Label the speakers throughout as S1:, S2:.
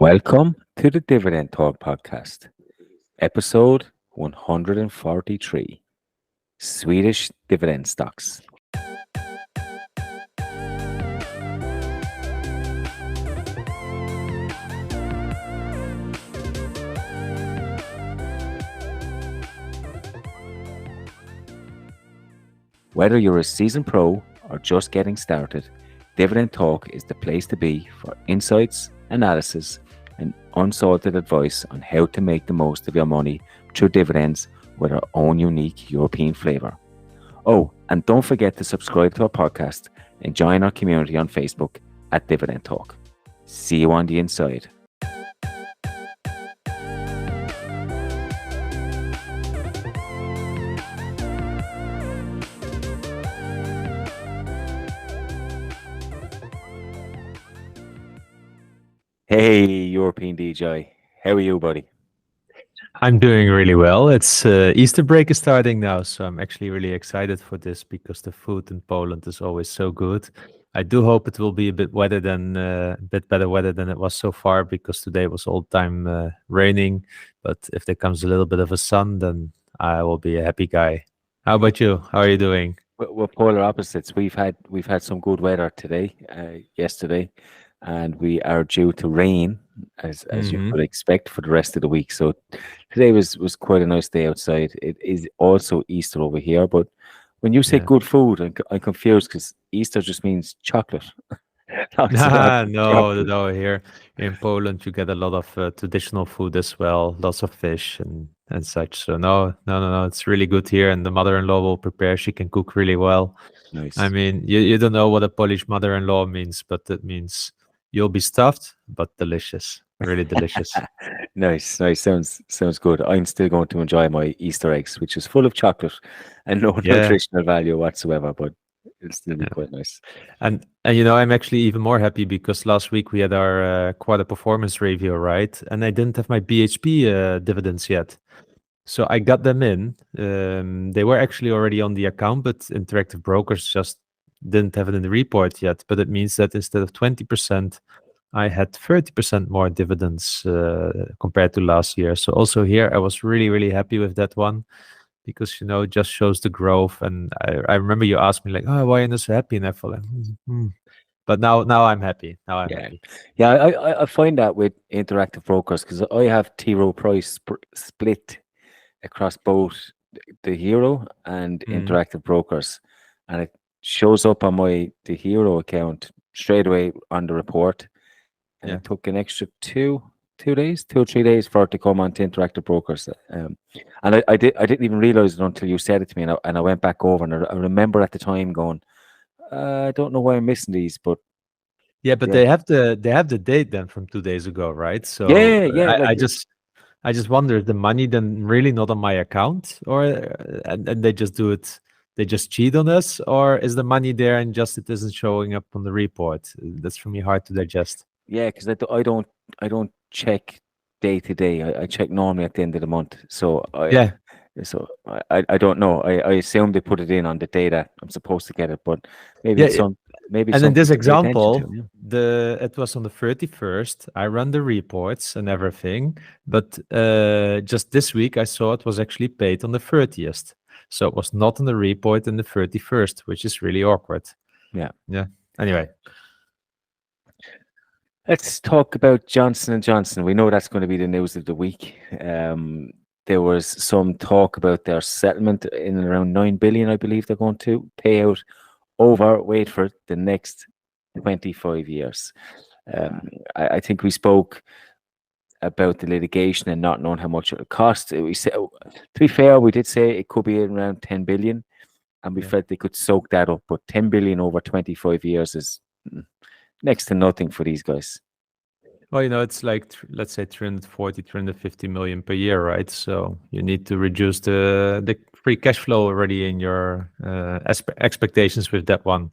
S1: Welcome to the Dividend Talk podcast, episode 143, Swedish dividend stocks. Whether you're a seasoned pro or just getting started, Dividend Talk is the place to be for insights, analysis, and unsalted advice on how to make the most of your money through dividends with our own unique European flavor. Oh, and don't forget to subscribe to our podcast and join our community on Facebook at Dividend Talk. See you on the inside. Hey, European DJ. How are you, buddy?
S2: I'm doing really well. It's Easter break is starting now, so I'm actually really excited for this because the food in Poland is always so good. I do hope it will be a bit better weather than it was so far, because today was all time raining. But if there comes a little bit of a sun, then I will be a happy guy. How about you? How are you doing?
S1: We're polar opposites. We've had some good weather today, yesterday, and we are due to rain as you could expect for the rest of the week. So today was quite a nice day outside. It is also Easter over here, but when you say good food, I'm confused because Easter just means chocolate.
S2: No. Here in Poland, you get a lot of traditional food as well, lots of fish and such. So no, it's really good here, and the mother-in-law will prepare. She can cook really well.
S1: Nice.
S2: I mean, you don't know what a Polish mother-in-law means, but it means you'll be stuffed, but delicious, really delicious.
S1: Nice. Sounds good. I'm still going to enjoy my Easter eggs, which is full of chocolate and no nutritional value whatsoever, but it'll still be quite nice.
S2: And I'm actually even more happy because last week we had our quarter performance review, right? And I didn't have my BHP dividends yet. So I got them in. They were actually already on the account, but Interactive Brokers just didn't have it in the report yet. But it means that instead of 20%, I had 30% more dividends compared to last year. So also here, I was really, really happy with that one because, it just shows the growth. And I remember you asked me like, oh, why are you not so happy? And I felt like, But now I'm happy. Happy.
S1: Yeah, I find that with Interactive Brokers, because I have T. Rowe Price split across both the Hero and Interactive Brokers, and it shows up on the Hero account straight away on the report. And it took an extra 2 or 3 days for it to come onto Interactive Brokers. And I didn't even realize it until you said it to me, and I went back over, and I remember at the time going, I don't know why I'm missing these, but
S2: they have the date then from 2 days ago, right? So I just wonder, the money then really not on my account, or and they just do it, they just cheat on us, or is the money there and just it isn't showing up on the report? That's for me hard to digest.
S1: Yeah, because I don't check day to day. I check normally at the end of the month. So I don't know. I assume they put it in on the day that I'm supposed to get it, but maybe
S2: And in this example, it was on the 31st. I run the reports and everything, but just this week I saw it was actually paid on the 30th. So it was not on the report in the 31st, which is really awkward.
S1: Yeah.
S2: Anyway.
S1: Let's talk about Johnson & Johnson. We know that's going to be the news of the week. There was some talk about their settlement in around 9 billion, I believe they're going to pay out over, wait for it, the next 25 years. I think we spoke about the litigation and not knowing how much it would cost. We said, to be fair, we did say it could be around 10 billion, and we felt they could soak that up, but 10 billion over 25 years is next to nothing for these guys.
S2: Well, it's like, let's say 340, 350 million per year, right? So you need to reduce the free cash flow already in your expectations with that one.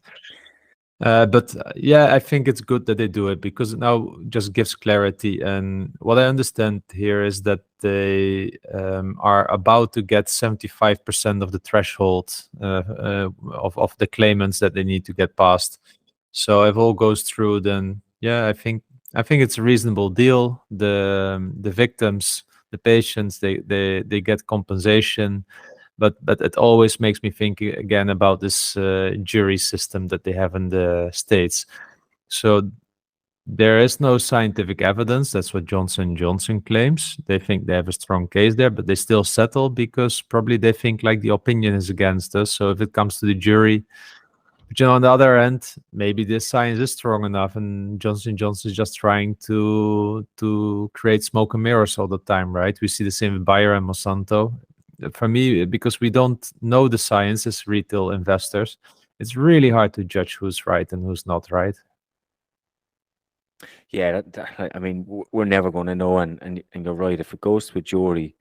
S2: But I think it's good that they do it because it now just gives clarity. And what I understand here is that they are about to get 75% of the threshold of the claimants that they need to get past. So if all goes through, then I think I think it's a reasonable deal. The victims, the patients, they get compensation, but it always makes me think again about this jury system that they have in the States. So there is no scientific evidence. That's what Johnson & Johnson claims. They think they have a strong case there, but they still settle because probably they think like the opinion is against us. So if it comes to the jury, but on the other end, maybe this science is strong enough, and Johnson & Johnson is just trying to create smoke and mirrors all the time, right? We see the same with Bayer and Monsanto. For me, because we don't know the science as retail investors, it's really hard to judge who's right and who's not right.
S1: Yeah, I mean, we're never going to know, and you're right. If it goes to a jury,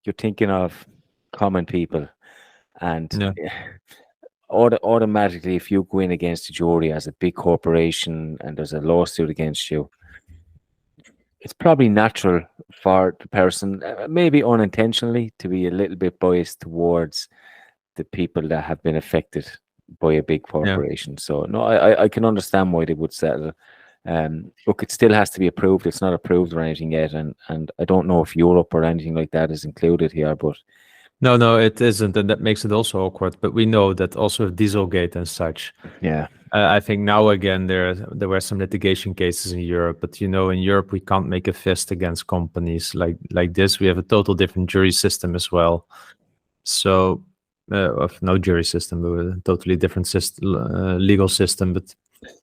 S1: you're thinking of common people, and automatically, if you go in against a jury as a big corporation and there's a lawsuit against you, it's probably natural for the person, maybe unintentionally, to be a little bit biased towards the people that have been affected by a big corporation. So no, I can understand why they would settle. Look, it still has to be approved. It's not approved or anything yet, and I don't know if Europe or anything like that is included here, but
S2: no, it isn't, and that makes it also awkward. But we know that also with Dieselgate and such.
S1: Yeah,
S2: I think now again there were some litigation cases in Europe, but in Europe we can't make a fist against companies like this. We have a total different jury system as well. So, of no jury system, but a totally different legal system. But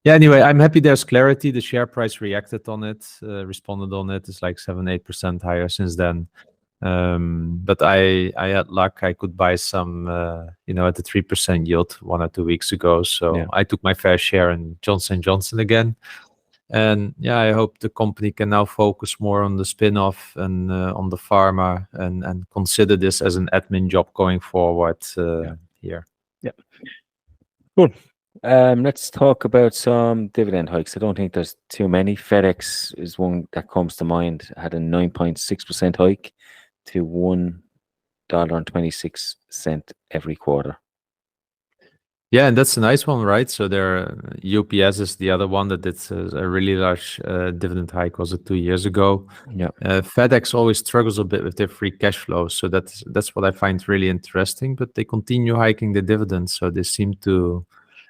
S2: yeah, anyway, I'm happy there's clarity. The share price reacted on it, responded on it. It's like 7-8% higher since then. But I had luck. I could buy some, at the 3% yield 1 or 2 weeks ago. So I took my fair share in Johnson & Johnson again. And yeah, I hope the company can now focus more on the spin-off and on the pharma and consider this as an admin job going forward here.
S1: Yeah. Cool. Let's talk about some dividend hikes. I don't think there's too many. FedEx is one that comes to mind. Had a 9.6% hike to $1.26 every quarter.
S2: Yeah, and that's a nice one, right? So UPS is the other one that did a really large dividend hike. Was it 2 years ago?
S1: Yeah.
S2: FedEx always struggles a bit with their free cash flow, so that's what I find really interesting. But they continue hiking the dividends, so they seem to,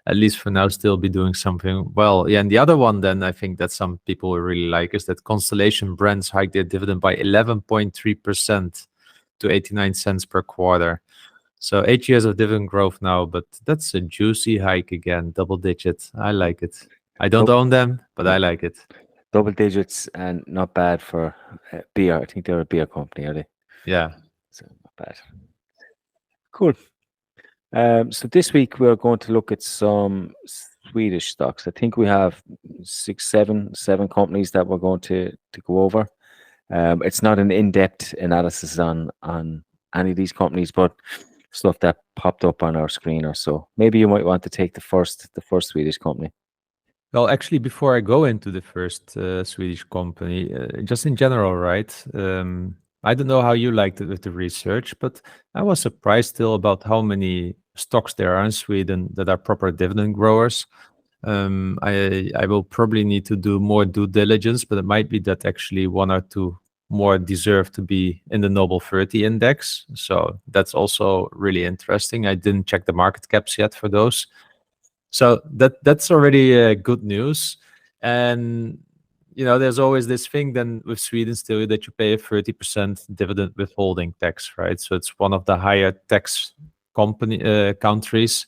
S2: at least for now, still be doing something well. Yeah, and the other one then I think that some people will really like is that Constellation Brands hiked their dividend by 11.3% to 89 cents per quarter. So 8 years of dividend growth now, but that's a juicy hike again, double digits. I like it. I don't own them, but I like it.
S1: Double digits and not bad for beer. I think they're a beer company, are they?
S2: Yeah.
S1: So not bad. Cool. So this week we're going to look at some Swedish stocks. I think we have seven companies that we're going to go over. It's not an in-depth analysis on any of these companies, but stuff that popped up on our screen or so. Maybe you might want to take the first Swedish company.
S2: Well, actually, before I go into the first Swedish company, just in general, right? I don't know how you liked it with the research, but I was surprised still about how many stocks there are in Sweden that are proper dividend growers. I will probably need to do more due diligence, but it might be that actually 1 or 2 more deserve to be in the Noble 30 index. So that's also really interesting. I didn't check the market caps yet for those. So that's already good news. And, there's always this thing then with Sweden still that you pay a 30% dividend withholding tax, right? So it's one of the higher tax countries.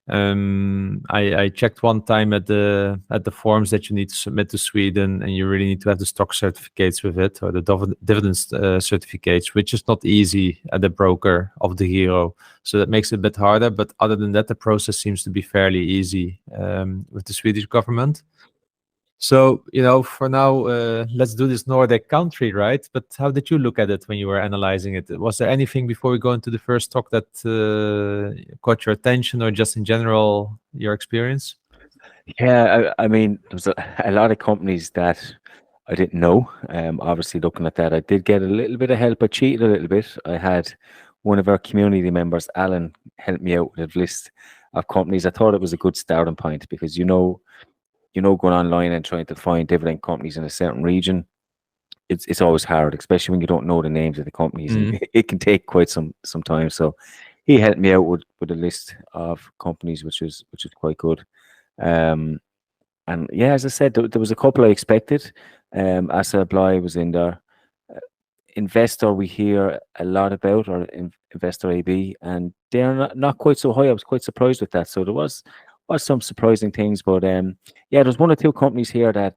S2: I checked one time at the forms that you need to submit to Sweden, and you really need to have the stock certificates with it, or the dividend certificates, which is not easy at the broker of the hero. So that makes it a bit harder. But other than that, the process seems to be fairly easy with the Swedish government. So, for now, let's do this Nordic country, right? But how did you look at it when you were analyzing it? Was there anything before we go into the first stock that caught your attention, or just in general, your experience?
S1: Yeah, I mean, there's a lot of companies that I didn't know. Obviously, looking at that, I did get a little bit of help. I cheated a little bit. I had one of our community members, Alan, help me out with a list of companies. I thought it was a good starting point because, going online and trying to find dividend companies in a certain region, it's always hard, especially when you don't know the names of the companies, and it can take quite some time. So he helped me out with a list of companies, which is quite good. And yeah, as I said, there was a couple I expected. ASSA-B.ST was in there. Investor we hear a lot about, or Investor AB, and they're not quite so high. I was quite surprised with that. So there was some surprising things, but yeah, there's one or two companies here that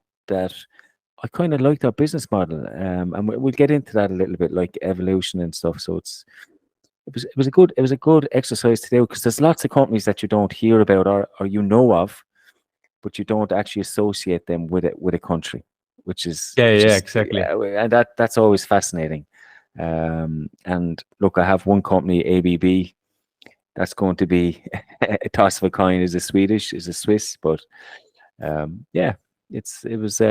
S1: I kind of like their business model, and we'll get into that a little bit, like evolution and stuff. So it was a good exercise to do, because there's lots of companies that you don't hear about or you know of, but you don't actually associate them with a country, which is
S2: exactly.
S1: and that's always fascinating. And look, I have one company, ABB, that's going to be a toss of a coin. Is a Swedish, is a Swiss, but yeah, it was.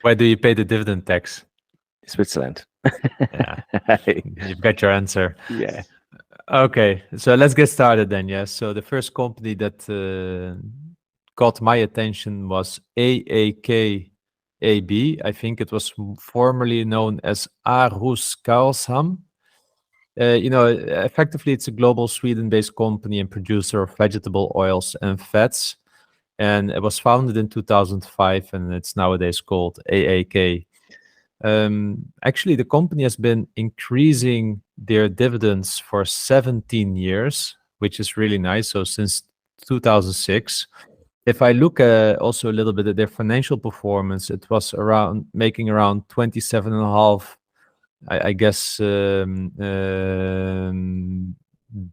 S2: Why do you pay the dividend tax?
S1: Switzerland.
S2: Yeah, you've got your answer.
S1: Yeah.
S2: Okay, so let's get started then. Yes, so the first company that caught my attention was AAK.ST. I think it was formerly known as Aarhus. Effectively, it's a global Sweden-based company and producer of vegetable oils and fats. And it was founded in 2005, and it's nowadays called AAK. Actually, the company has been increasing their dividends for 17 years, which is really nice. So since 2006. If I look also a little bit at their financial performance, it was making around 27.5, I guess,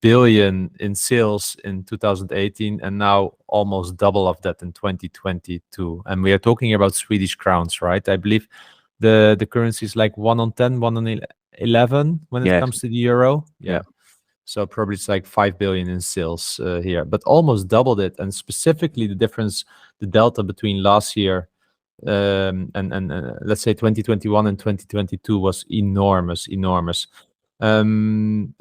S2: billion in sales in 2018, and now almost double of that in 2022. And we are talking about Swedish crowns, right? I believe the currency is like 1 on 10, 1 on 11 when it comes to the euro. Yeah. So probably it's like 5 billion in sales here, but almost doubled it. And specifically the difference, the delta between last year and let's say 2021 and 2022 was enormous. And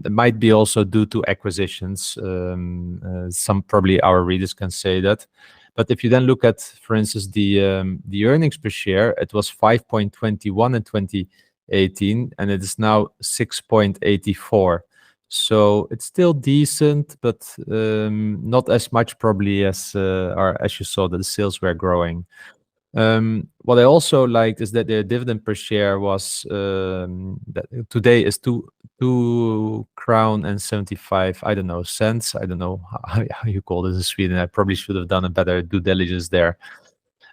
S2: it might be also due to acquisitions. Some probably our readers can say that. But if you then look at, for instance, the earnings per share, it was 5.21 in 2018, and it is now 6.84. So it's still decent, but not as much probably as you saw that the sales were growing. What I also liked is that their dividend per share was that today is 2 crown and 75. I don't know cents. I don't know how you call this in Sweden. I probably should have done a better due diligence there.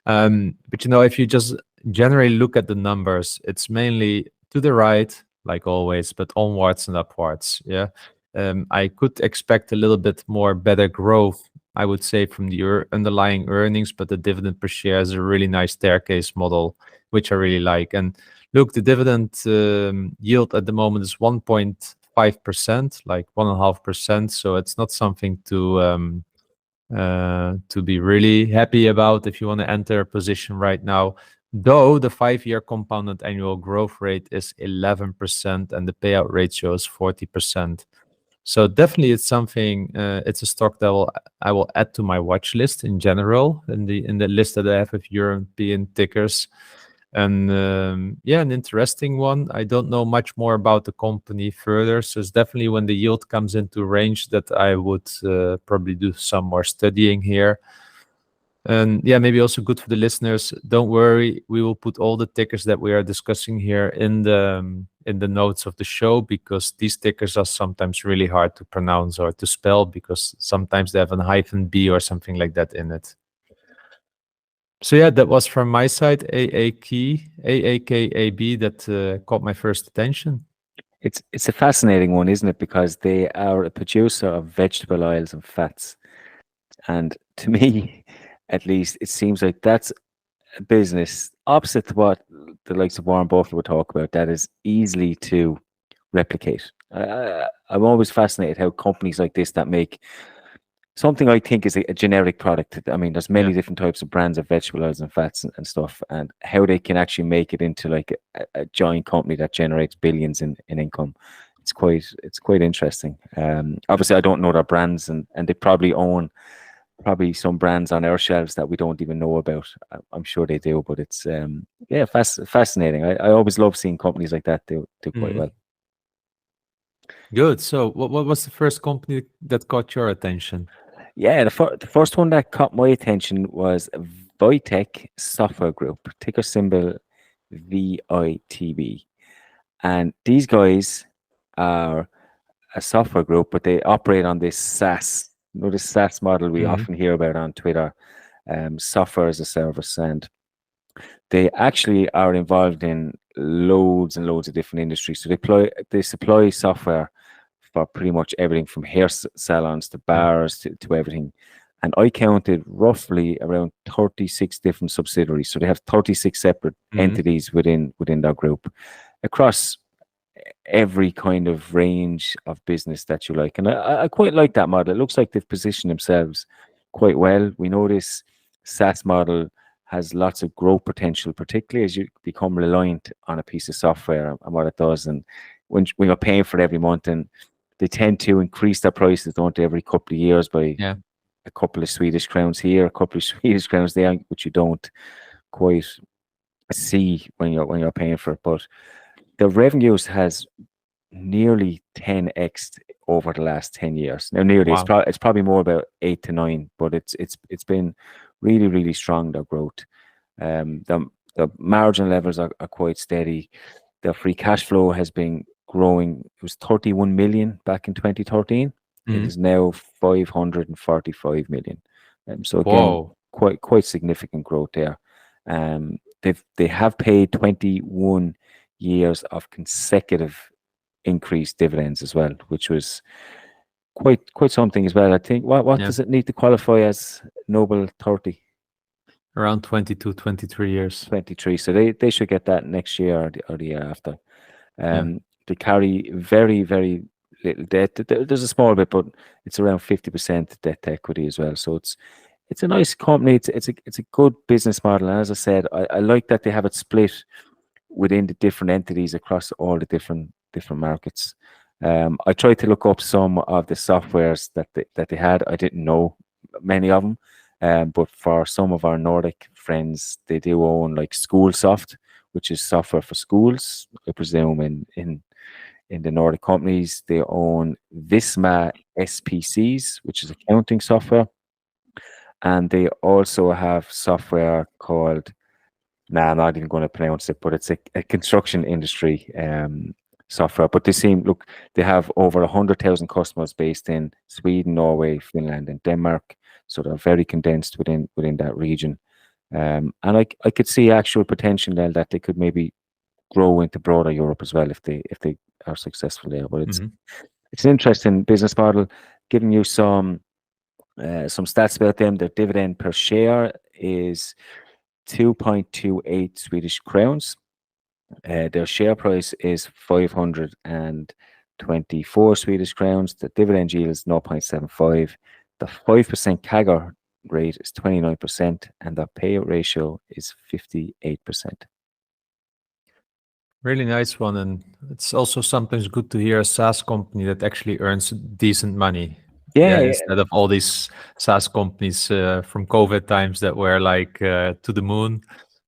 S2: But if you just generally look at the numbers, it's mainly to the right, like always, but onwards and upwards. Yeah, I could expect a little bit more better growth, I would say, from the underlying earnings, but the dividend per share is a really nice staircase model, which I really like. And look, the dividend yield at the moment is 1.5%, like 1.5%. So it's not something to be really happy about if you want to enter a position right now. Though the 5-year compounded annual growth rate is 11% and the payout ratio is 40%. So definitely it's something, it's a stock that I will add to my watch list in general, in the list that I have of European tickers. And yeah, an interesting one. I don't know much more about the company further. So it's definitely when the yield comes into range that I would probably do some more studying here. And yeah, maybe also good for the listeners. Don't worry, we will put all the tickers that we are discussing here in the notes of the show, because these tickers are sometimes really hard to pronounce or to spell, because sometimes they have an -B or something like that in it. So yeah, that was from my side, AAK.ST, that caught my first attention.
S1: It's a fascinating one, isn't it? Because they are a producer of vegetable oils and fats, and to me, at least, it seems like that's a business opposite to what the likes of Warren Buffett would talk about, that is easily to replicate. I'm always fascinated how companies like this that make something I think is a generic product. I mean, there's many different types of brands of vegetable oils and fats and stuff, and how they can actually make it into like a giant company that generates billions in income. It's quite interesting. Obviously, I don't know their brands, and they probably own probably some brands on our shelves that we don't even know about. I'm sure they do, but it's yeah, fascinating. I always love seeing companies like that do quite well.
S2: Good. So what was the first company that caught your attention?
S1: Yeah, the first one that caught my attention was VITEC Software Group, ticker symbol VITB. And these guys are a software group, but they operate on this SaaS, this SaaS model we often hear about on Twitter, software as a service. And they actually are involved in loads and loads of different industries. So they supply software for pretty much everything from hair salons to bars to everything. And I counted roughly around 36 different subsidiaries. So they have 36 separate entities within that group across every kind of range of business that you like. And I quite like that model. It looks like they've positioned themselves quite well. We know this SaaS model has lots of growth potential, particularly as you become reliant on a piece of software and what it does. And when you're paying for it every month, and they tend to increase their prices, don't they, every couple of years by a couple of Swedish crowns here, a couple of Swedish crowns there, which you don't quite see when you're paying for it. But the revenues has nearly 10x over the last 10 years. Now, nearly, it's probably more about 8 to 9, but it's been really, really strong, their growth. The margin levels are quite steady. Their free cash flow has been growing. It was 31 million back in 2013. It is now 545 million. So again, quite significant growth there. They have paid 21 years of consecutive increased dividends as well, which was quite something as well. I think what does it need to qualify as Noble 30?
S2: Around 22, 23 years.
S1: 23. So they should get that next year or the year after. They carry very, very little debt. There's a small bit, but it's around 50% debt to equity as well. So it's a nice company. It's a good business model. And as I said, I like that they have it split within the different entities across all the different markets. I tried to look up some of the softwares that they had. I didn't know many of them, but for some of our Nordic friends, they do own like SchoolSoft, which is software for schools, I presume in the Nordic companies. They own Visma SPCs, which is accounting software, and they also have software called, I'm not even going to pronounce it, but it's a construction industry software. But they have over 100,000 customers based in Sweden, Norway, Finland, and Denmark. So they're very condensed within that region. And I could see actual potential there that they could maybe grow into broader Europe as well if they are successful there. But it's an interesting business model. Giving you some stats about them. Their dividend per share is 2.28 Swedish crowns. Their share price is 524 Swedish crowns. The dividend yield is 0.75. The 5% CAGR rate is 29%, and the payout ratio is 58%.
S2: Really nice one, and it's also sometimes good to hear a SaaS company that actually earns decent money. Instead of all these SaaS companies from COVID times that were like to the moon.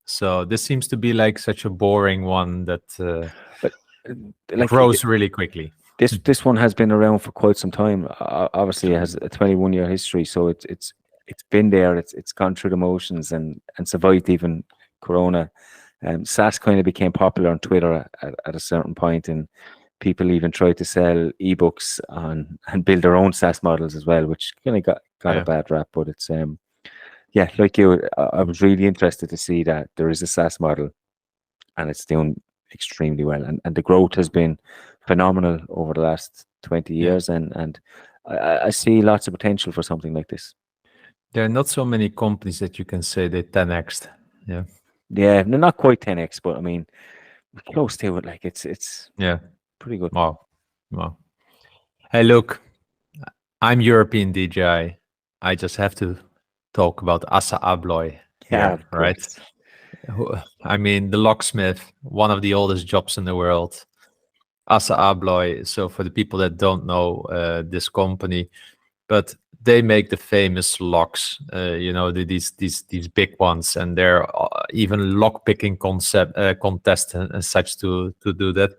S2: So this seems to be like such a boring one that grows really quickly.
S1: This one has been around for quite some time. Obviously, it has a 21-year history, so it's been there. It's gone through the motions and survived even Corona. SaaS kind of became popular on Twitter at a certain point, and people even tried to sell ebooks and build their own SaaS models as well, which kind of got a bad rap. But it's like you, I was really interested to see that there is a SaaS model, and it's doing extremely well, and the growth has been phenomenal over the last 20 years, and I see lots of potential for something like this.
S2: There are not so many companies that you can say they 10x.
S1: Yeah, not quite 10x, but I mean, close to it. Like it's pretty good.
S2: Wow. Hey, look, I'm European DJI. I just have to talk about ASSA ABLOY. Right? I mean, the locksmith, one of the oldest jobs in the world. ASSA ABLOY. So for the people that don't know this company, but they make the famous locks, these big ones, and they're even lock picking contest and such to do that.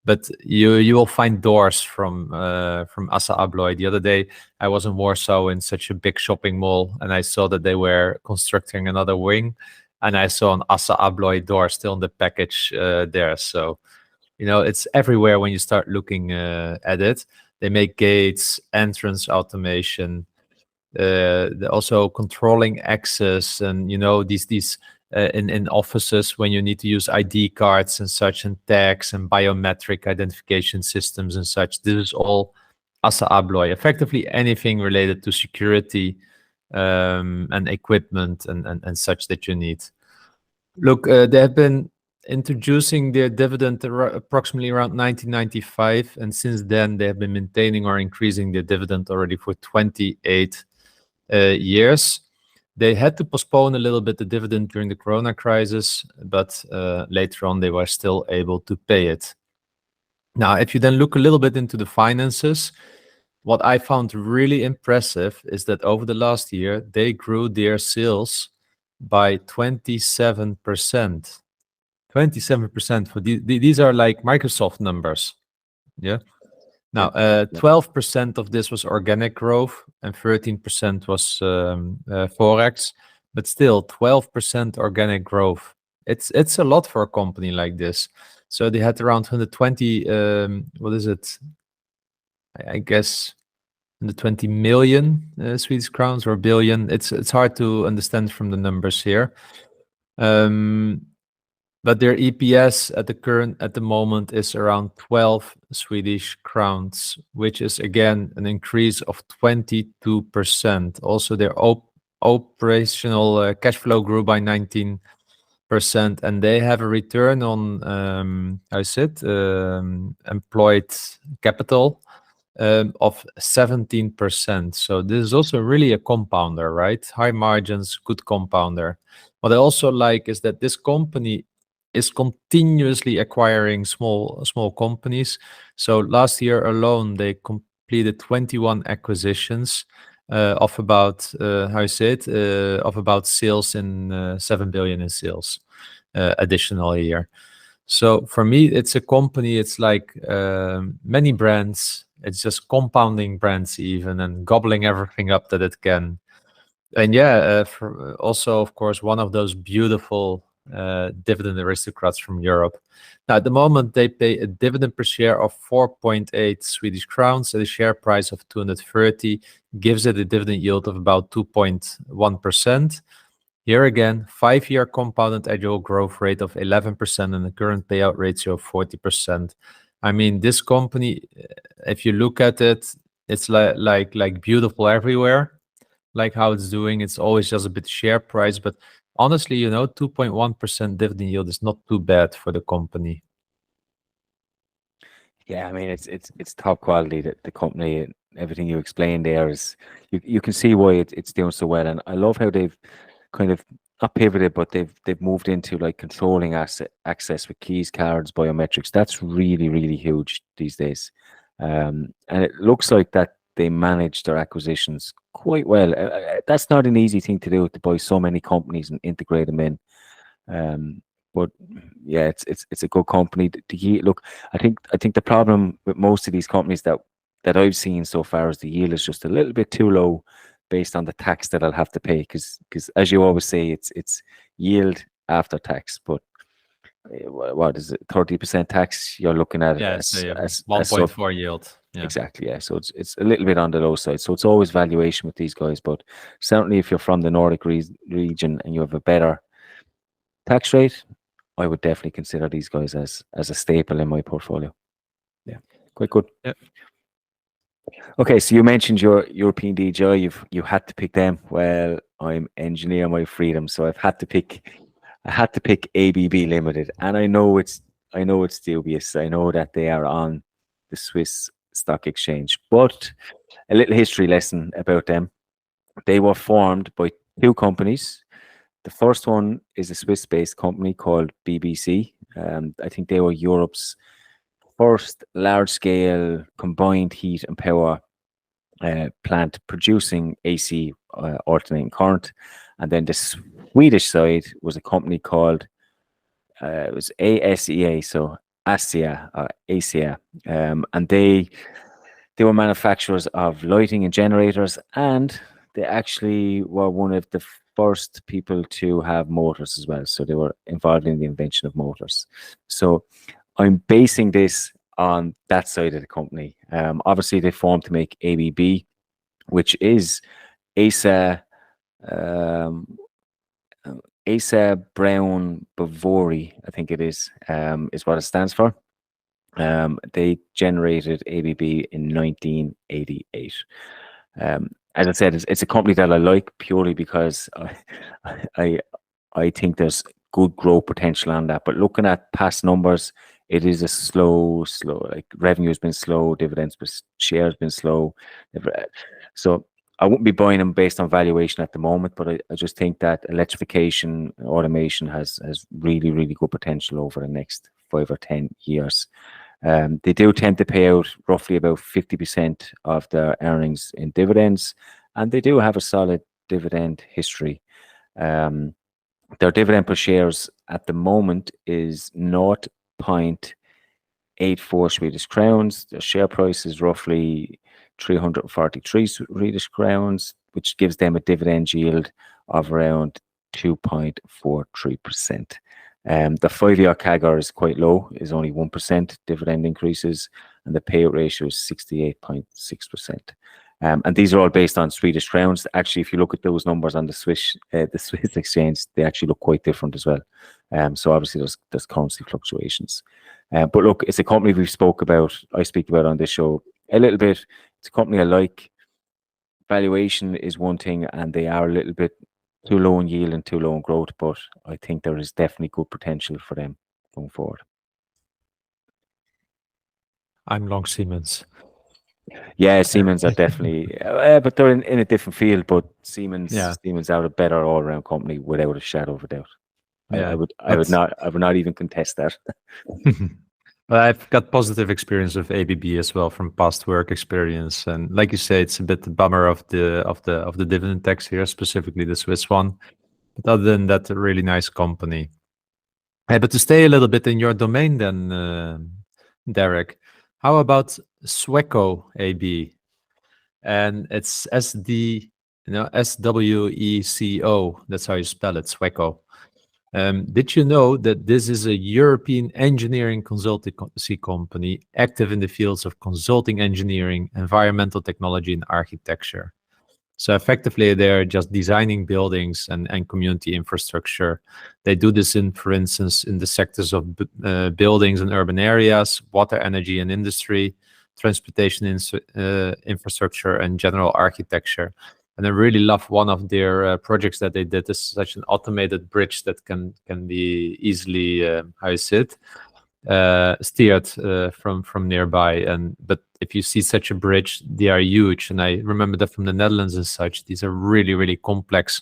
S2: But you will find doors from ASSA-ABLOY. The other day, I was in Warsaw in such a big shopping mall, and I saw that they were constructing another wing, and I saw an ASSA-ABLOY door still in the package there. So, it's everywhere when you start looking at it. They make gates, entrance automation, they're also controlling access, and these in offices when you need to use ID cards and such, and tags and biometric identification systems and such. This is all ASSA-ABLOY. Effectively anything related to security and equipment and such that you need. Look, they have been introducing their dividend approximately around 1995, and since then they have been maintaining or increasing their dividend already for 28 years. They had to postpone a little bit the dividend during the Corona crisis, but later on they were still able to pay it. Now, if you then look a little bit into the finances, what I found really impressive is that over the last year, they grew their sales by 27%. 27% for these are like Microsoft numbers. Yeah. Now, 12% of this was organic growth and 13% was Forex, but still 12% organic growth. It's a lot for a company like this. So they had around 120, what is it? I guess 120 million Swedish crowns or billion. It's hard to understand from the numbers here. But their EPS at the moment is around 12 Swedish crowns, which is again an increase of 22%. Also, their operational cash flow grew by 19%, and they have a return on employed capital of 17%. So this is also really a compounder, right? High margins, good compounder. What I also like is that this company is continuously acquiring small companies. So last year alone, they completed 21 acquisitions of about sales in 7 billion in sales additional a year. So for me, it's a company. It's like many brands. It's just compounding brands even and gobbling everything up that it can. And also, of course, one of those beautiful dividend aristocrats from Europe. Now, at the moment, they pay a dividend per share of 4.8 Swedish crowns at a share price of 230, gives it a dividend yield of about 2.1%. Here again, 5-year compounded annual growth rate of 11% and the current payout ratio of 40%. I mean, this company, if you look at it, it's like beautiful everywhere, like how it's doing. It's always just a bit share price, but honestly, 2.1% dividend yield is not too bad for the company.
S1: Yeah, I mean, it's top quality. That the company, everything you explained there is, you can see why it's doing so well. And I love how they've kind of not pivoted, but they've moved into like controlling access with keys, cards, biometrics. That's really, really huge these days. And it looks like that they manage their acquisitions quite well. That's not an easy thing to do, to buy so many companies and integrate them in. But yeah, it's a good company. Look, I think the problem with most of these companies that I've seen so far is the yield is just a little bit too low based on the tax that I'll have to pay. Because as you always say, it's yield after tax. But what is it? 30% tax you're looking at?
S2: Yeah,
S1: as
S2: 1.4 yield. Yeah.
S1: Exactly, yeah. So it's a little bit on the low side. So it's always valuation with these guys. But certainly if you're from the Nordic region and you have a better tax rate, I would definitely consider these guys as a staple in my portfolio. Yeah, quite good.
S2: Yeah.
S1: Okay, so you mentioned your European DJI. You had to pick them. Well, I'm engineer my freedom, so I had to pick ABB Limited, and I know it's dubious. I know that they are on the Swiss stock exchange, but a little history lesson about them. They were formed by two companies. The first one is a Swiss-based company called BBC. I think they were Europe's first large-scale combined heat and power plant producing AC alternating current. And then the Swedish side was a company called it was ASEA, so ASSA or ASEA, and they were manufacturers of lighting and generators, and they actually were one of the first people to have motors as well. So they were involved in the invention of motors. So I'm basing this on that side of the company. Obviously, they formed to make ABB, which is ASA. ASA Brown Boveri, I think it is what it stands for. They generated ABB in 1988. As I said, it's a company that I like purely because I think there's good growth potential on that. But looking at past numbers, it is a slow, like revenue has been slow, dividends per share has been slow. So I wouldn't be buying them based on valuation at the moment, but I just think that electrification, automation has really, really good potential over the next 5 or 10 years. They do tend to pay out roughly about 50% of their earnings in dividends, and they do have a solid dividend history. Their dividend per shares at the moment is 0.84 Swedish crowns. Their share price is roughly 343 Swedish crowns, which gives them a dividend yield of around 2.43%. The 5-year CAGR is quite low, is only 1% dividend increases, and the payout ratio is 68.6%. And these are all based on Swedish crowns. Actually, if you look at those numbers on the Swiss exchange, they actually look quite different as well. So obviously there's currency fluctuations. But look, it's a company I speak about on this show a little bit. It's a company I like. Valuation is one thing, and they are a little bit too low in yield and too low in growth, but I think there is definitely good potential for them going forward.
S2: I'm long Siemens.
S1: Yeah, Siemens are definitely, but they're in a different field. But Siemens are a better all-around company without a shadow of a doubt. I would not even contest that.
S2: Well, I've got positive experience with ABB as well from past work experience, and like you say, it's a bit the bummer of the dividend tax here, specifically the Swiss one. But other than that, a really nice company. But to stay a little bit in your domain, then, Derek, how about SWECO AB? And it's SWECO. That's how you spell it, SWECO. Did you know that this is a European engineering consultancy company active in the fields of consulting engineering, environmental technology, and architecture? So effectively, they're just designing buildings and community infrastructure. They do this for instance, in the sectors of buildings and urban areas, water, energy, and industry, transportation infrastructure, and general architecture. And I really love one of their projects that they did. This is such an automated bridge that can be easily, steered from nearby. But if you see such a bridge, they are huge. And I remember that from the Netherlands and such. These are really, really complex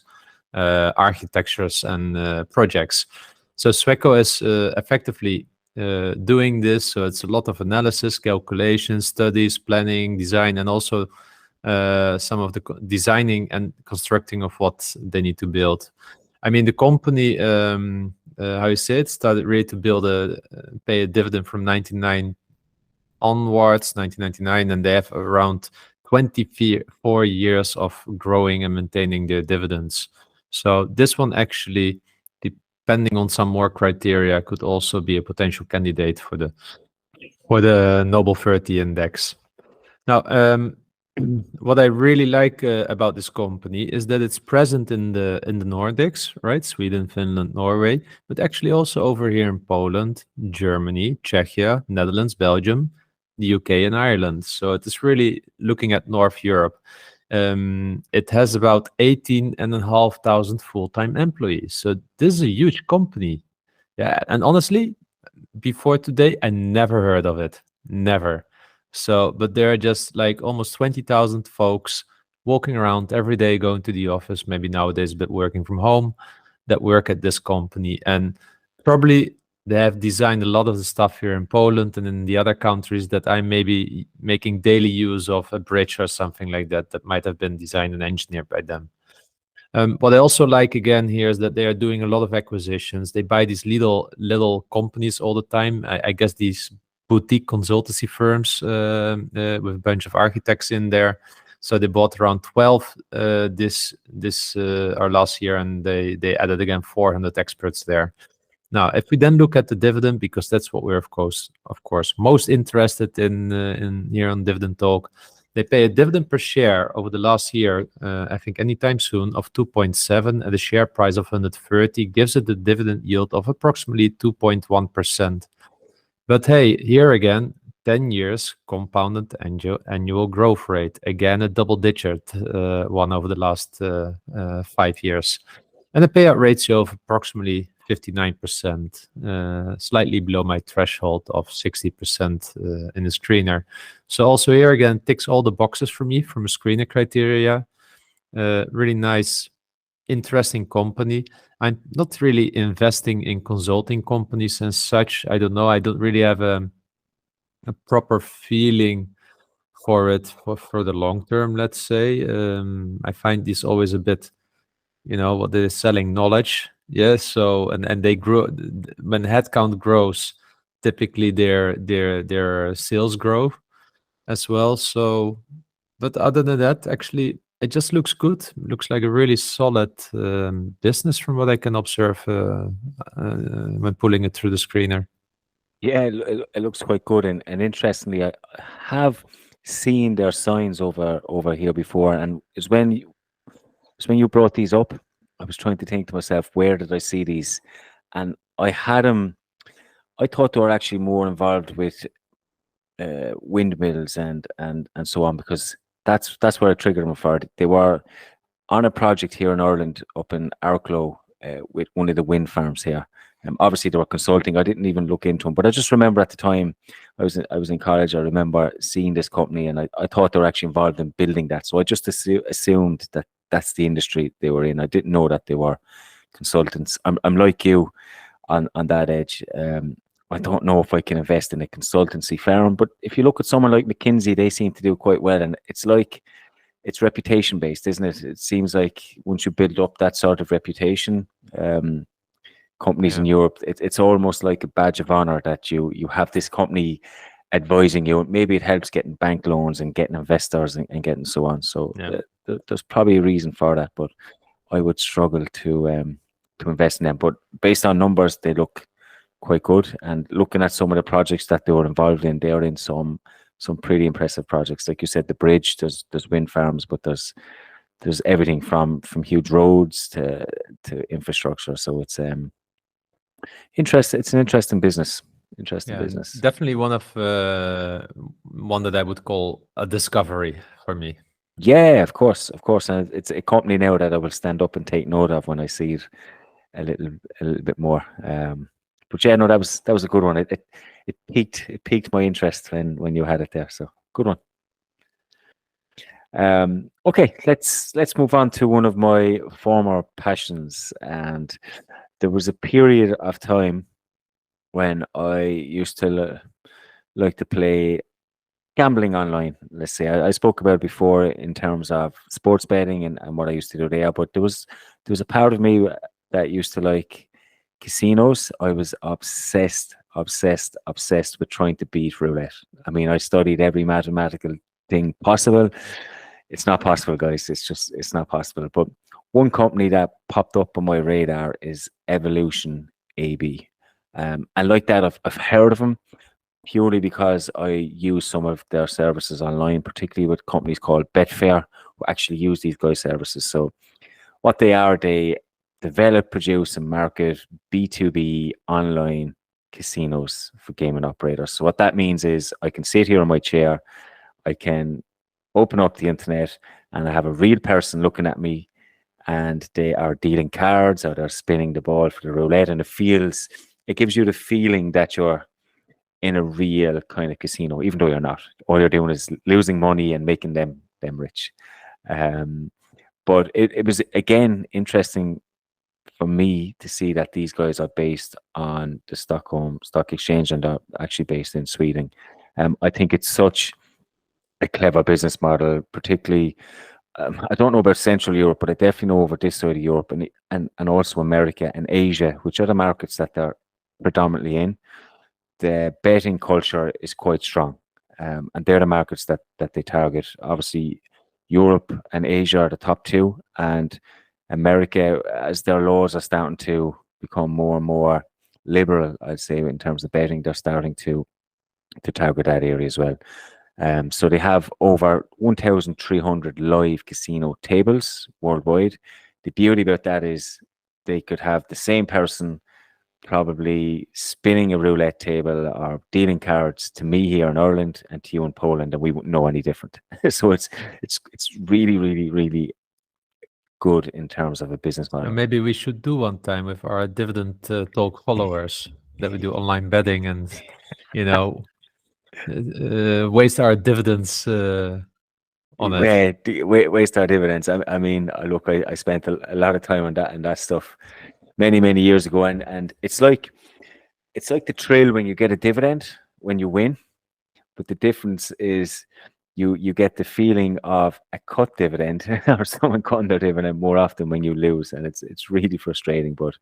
S2: architectures and projects. So SWECO is effectively doing this. So it's a lot of analysis, calculations, studies, planning, design, and also some of the designing and constructing of what they need to build. I mean, the company, started really to pay a dividend from 1999, and they have around 24 years of growing and maintaining their dividends. So this one actually, depending on some more criteria, could also be a potential candidate for the Noble 30 index. Now, what I really like about this company is that it's present in the Nordics, right? Sweden, Finland, Norway, but actually also over here in Poland, Germany, Czechia, Netherlands, Belgium, the UK, and Ireland. So it is really looking at North Europe. It has about 18,500 full-time employees. So this is a huge company. Yeah, and honestly, before today, I never heard of it. Never. So, but there are just like almost 20,000 folks walking around every day, going to the office, maybe nowadays, but working from home, that work at this company. And probably They have designed a lot of the stuff here in Poland and in the other countries that I'm maybe making daily use of, a bridge or something like that, that might have been designed and engineered by them. What I also like again here is that they are doing a lot of acquisitions. They buy these little companies all the time. I guess these boutique consultancy firms with a bunch of architects in there. So they bought around 12 this our last year, and they added again 400 experts there. Now, if we then look at the dividend, because that's what we're of course most interested in here on Dividend Talk, they pay a dividend per share over the last year, I think anytime soon, of 2.7 at a share price of 130, gives it a dividend yield of approximately 2.1%. But hey, here again, 10 years compounded annual growth rate, again a double-digit one over the last 5 years, and a payout ratio of approximately 59%, slightly below my threshold of 60% in the screener. So also here again, ticks all the boxes for me from a screener criteria. Really nice, interesting company. I'm not really investing in consulting companies and such. I don't know. I don't really have a proper feeling for it for the long term, let's say. I find this always a bit, what they're selling knowledge. Yes, so and they grow when headcount grows. Typically, their sales grow as well. So, but other than that, actually, it just looks good. Looks like a really solid business from what I can observe when pulling it through the screener.
S1: Yeah, it looks quite good, and interestingly, I have seen their signs over here before, and it's when you brought these up, I was trying to think to myself, where did I see these? And I had them. I thought they were actually more involved with windmills and so on, because that's where I triggered them for. They were on a project here in Ireland, up in Arklow, with one of the wind farms here. Obviously, they were consulting. I didn't even look into them, but I just remember at the time I was in college. I remember seeing this company, and I thought they were actually involved in building that. So I just assumed that that's the industry they were in. I didn't know that they were consultants. I'm like you on that edge. I don't know if I can invest in a consultancy firm, but if you look at someone like McKinsey, they seem to do quite well, and it's like it's reputation based, isn't it? It seems like once you build up that sort of reputation, companies in Europe, it's almost like a badge of honor that you have this company advising you. Maybe it helps getting bank loans and getting investors and getting so on. So there's probably a reason for that, but I would struggle to invest in them. But based on numbers, they look quite good. And looking at some of the projects that they were involved in, they are in some pretty impressive projects. Like you said, the bridge, there's wind farms, but there's everything from huge roads to infrastructure. So it's interesting. It's an interesting business. Business.
S2: Definitely one that I would call a discovery for me.
S1: Yeah, of course, and it's a company now that I will stand up and take note of when I see it a little bit more. But yeah, no, that was a good one. It piqued my interest when you had it there. So good one. Okay, let's move on to one of my former passions. And there was a period of time when I used to like to play gambling online. Let's say I spoke about it before in terms of sports betting and what I used to do there. But there was a part of me that used to like casinos. I was obsessed with trying to beat roulette. I mean, I studied every mathematical thing possible. It's not possible, guys. It's not possible. But one company that popped up on my radar is Evolution AB. And like that, I've heard of them purely because I use some of their services online, particularly with companies called Betfair, who actually use these guys' services. So what they are, they develop, produce, and market B2B online casinos for gaming operators. So what that means is I can sit here in my chair, I can open up the internet, and I have a real person looking at me, and they are dealing cards or they're spinning the ball for the roulette, and it gives you the feeling that you're in a real kind of casino, even though you're not. All you're doing is losing money and making them rich. But it was, again, interesting for me to see that these guys are based on the Stockholm Stock Exchange and are actually based in Sweden. I think it's such a clever business model, particularly. I don't know about Central Europe, but I definitely know over this side of Europe and also America and Asia, which are the markets that they're predominantly in. The betting culture is quite strong, and they're the markets that they target. Obviously, Europe and Asia are the top two, and America, as their laws are starting to become more and more liberal, I'd say, in terms of betting, they're starting to target that area as well. So they have over 1,300 live casino tables worldwide. The beauty about that is they could have the same person probably spinning a roulette table or dealing cards to me here in Ireland and to you in Poland, and we wouldn't know any different. So it's really, really, really good in terms of a business model.
S2: And maybe we should do one time with our Dividend Talk followers that we do online betting and, waste our dividends on it.
S1: Waste our dividends. I mean, look, I spent a lot of time on that stuff many years ago, and it's like the thrill when you get a dividend when you win, but the difference is you get the feeling of a cut dividend or someone cutting their dividend more often when you lose, and it's really frustrating. But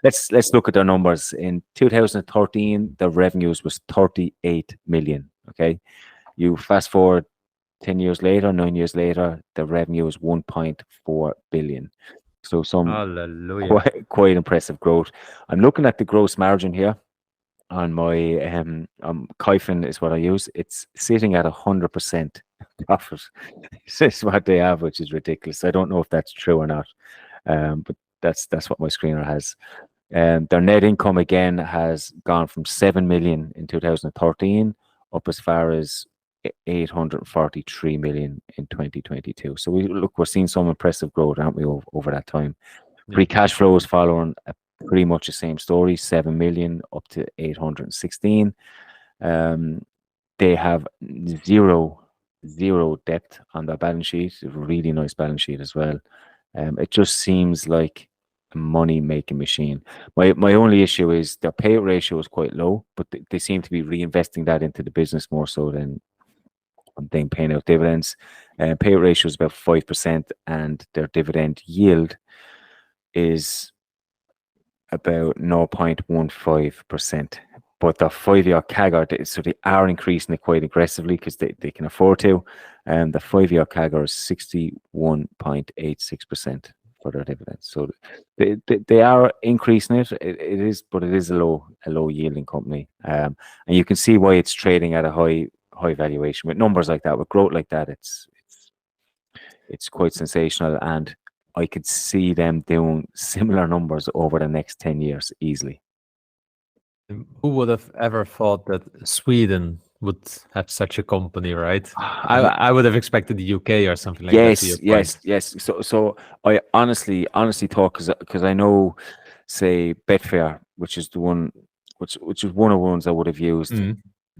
S1: let's look at their numbers. In 2013, their revenues was 38 million. Okay, you fast forward 10 years later, 9 years later, the revenue is 1.4 billion. So quite impressive growth. I'm looking at the gross margin here on my Kaifin is what I use. It's sitting at 100% profit. This is what they have, which is ridiculous. I don't know if that's true or not, but that's what my screener has. Their net income again has gone from 7 million in 2013 up as far as 843 million in 2022. So we're seeing some impressive growth, aren't we, over that time? Yeah. Free cash flow is following pretty much the same story, 7 million up to 816. They have zero debt on their balance sheet. A really nice balance sheet as well. It just seems like a money-making machine. My only issue is their payout ratio is quite low, but they seem to be reinvesting that into the business more so than paying out dividends. Payout ratio is about 5%, and their dividend yield is about 0.15%. But the 5-year CAGR, so they are increasing it quite aggressively because they can afford to. And the 5-year CAGR is 61.86% for their dividends. So they are increasing it. It is a low yielding company. And you can see why it's trading at a high valuation with numbers like that, with growth like that. It's quite sensational, and I could see them doing similar numbers over the next 10 years easily.
S2: Who would have ever thought that Sweden would have such a company, right? I would have expected the UK or something like that.
S1: Yes. So I honestly thought, because I know, say, Betfair, which is one of the ones I would have used.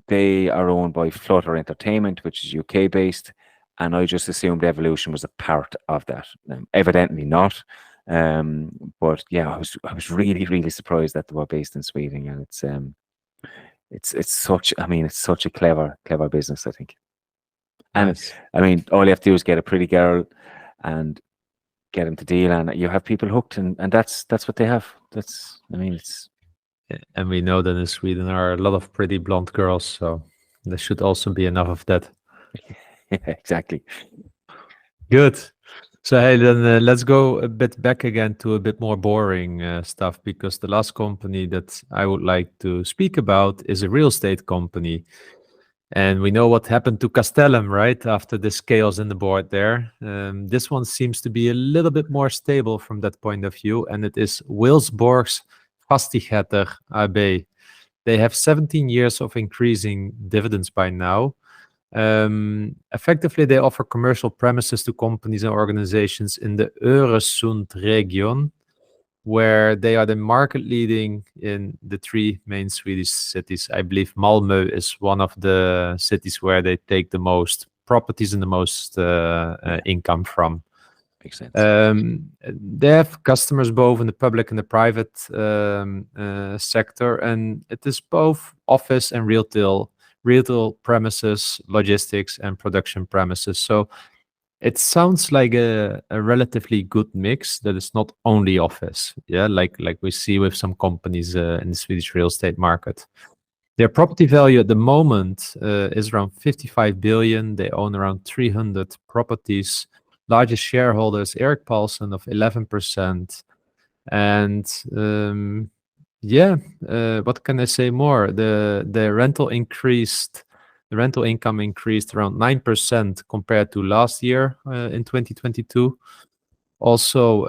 S1: They are owned by Flutter Entertainment, which is UK-based, and I just assumed Evolution was a part of that. Evidently not. But yeah, I was really surprised that they were based in Sweden, and it's such a clever business, I think. And nice. I mean, all you have to do is get a pretty girl and get them to deal, and you have people hooked, and that's what they have.
S2: And we know that in Sweden are a lot of pretty blonde girls, so there should also be enough of that.
S1: Yeah, exactly.
S2: Good. So hey, then let's go a bit back again to a bit more boring stuff, because the last company that I would like to speak about is a real estate company. And we know what happened to Castellum, right? After this chaos in the board there. This one seems to be a little bit more stable from that point of view, and it is Wilsborgs-Fastigheter AB. They have 17 years of increasing dividends by now. Effectively, they offer commercial premises to companies and organizations in the Öresund region, where they are the market leading in the 3 main Swedish cities. I believe Malmö is one of the cities where they take the most properties and the most income from.
S1: Makes sense.
S2: They have customers both in the public and the private sector, and it is both office and retail premises, logistics, and production premises. So it sounds like a relatively good mix that is not only office, yeah, like we see with some companies in the Swedish real estate market. Their property value at the moment is around 55 billion. They own around 300 properties. Largest shareholder is Erik Paulsen of 11%. And what can I say more? The rental income increased around 9% compared to last year in 2022. Also,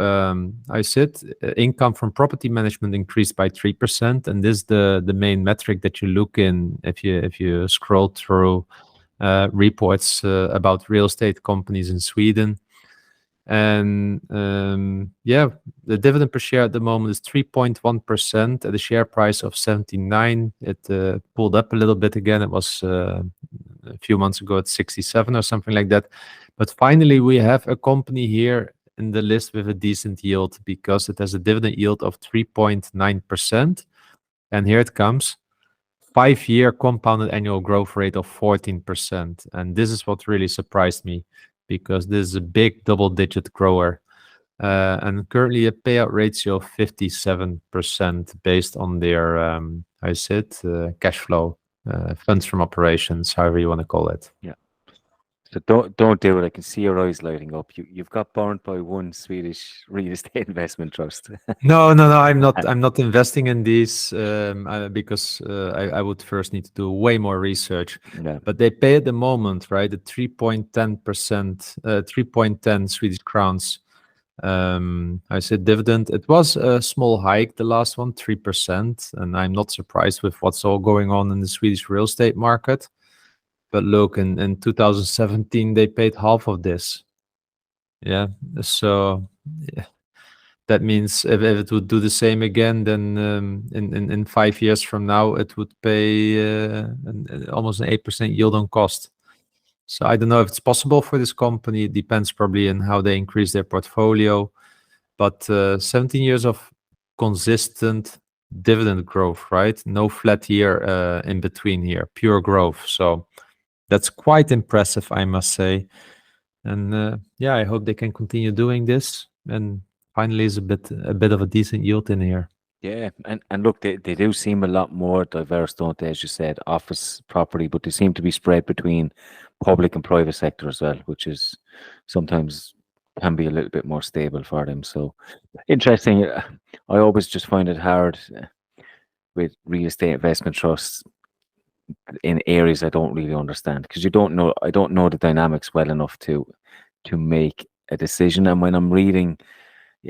S2: I said income from property management increased by 3%, and this is the main metric that you look in if you scroll through reports about real estate companies in Sweden. And the dividend per share at the moment is 3.1% at a share price of 79. It pulled up a little bit again. It was a few months ago at 67 or something like that. But finally, we have a company here in the list with a decent yield, because it has a dividend yield of 3.9%. And here it comes. 5-year compounded annual growth rate of 14%. And this is what really surprised me, because this is a big double-digit grower. And currently a payout ratio of 57% based on their, cash flow, funds from operations, however you want to call it.
S1: Yeah. So don't do it. I can see your eyes lighting up. You've got burned by one Swedish real estate investment trust.
S2: No. I'm not investing in these because I would first need to do way more research.
S1: Yeah.
S2: But they pay at the moment, right, at 3.10 Swedish crowns. Dividend. It was a small hike, the last one, 3%, and I'm not surprised with what's all going on in the Swedish real estate market. But look, in 2017, they paid half of this. Yeah. So that means if it would do the same again, then in 5 years from now, it would pay almost an 8% yield on cost. So I don't know if it's possible for this company. It depends probably on how they increase their portfolio. But 17 years of consistent dividend growth, right? No flat year in between here, pure growth. So that's quite impressive, I must say. And I hope they can continue doing this. And finally, is a bit of a decent yield in here.
S1: Yeah, and look, they do seem a lot more diverse, don't they? As you said, office property, but they seem to be spread between public and private sector as well, which is sometimes can be a little bit more stable for them. So interesting. I always just find it hard with real estate investment trusts in areas I don't really understand, because I don't know the dynamics well enough to make a decision. And when I'm reading,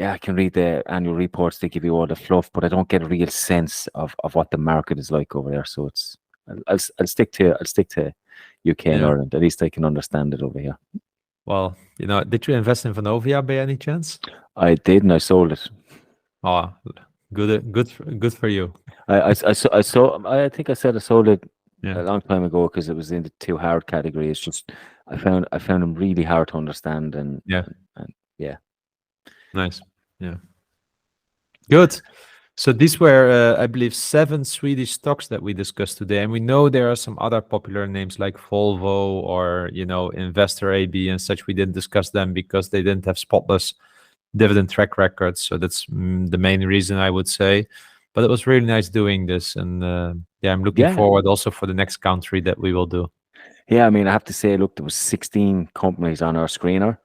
S1: I can read the annual reports, they give you all the fluff, but I don't get a real sense of what the market is like over there. So I'll stick to UK and Ireland. At least I can understand it over here.
S2: Well, did you invest in Vonovia by any chance?
S1: I did, and I sold it.
S2: Oh, good for you.
S1: I think I said I sold it a long time ago because it was in the too hard category. It's just I found them really hard to understand, and
S2: nice. Yeah, good. So these were, I believe, 7 Swedish stocks that we discussed today, and we know there are some other popular names like Volvo or Investor AB and such. We didn't discuss them because they didn't have spotless dividend track records. So that's the main reason, I would say. But it was really nice doing this, and I'm looking forward also for the next country that we will do.
S1: Yeah, I mean, I have to say, look, there was 16 companies on our screener.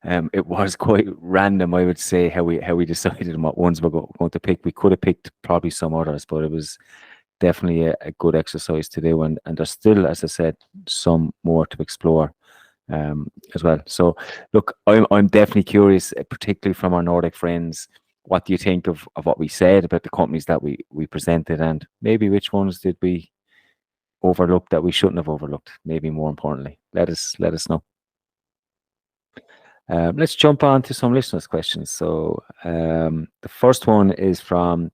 S1: It was quite random, I would say, how we decided on what ones we're going to pick. We could have picked probably some others, but it was definitely a good exercise to do. And there's still, as I said, some more to explore as well. So, look, I'm definitely curious, particularly from our Nordic friends. What do you think of what we said about the companies that we presented, and maybe which ones did we overlook that we shouldn't have overlooked? Maybe more importantly, let us know. Let's jump on to some listeners' questions. So the first one is from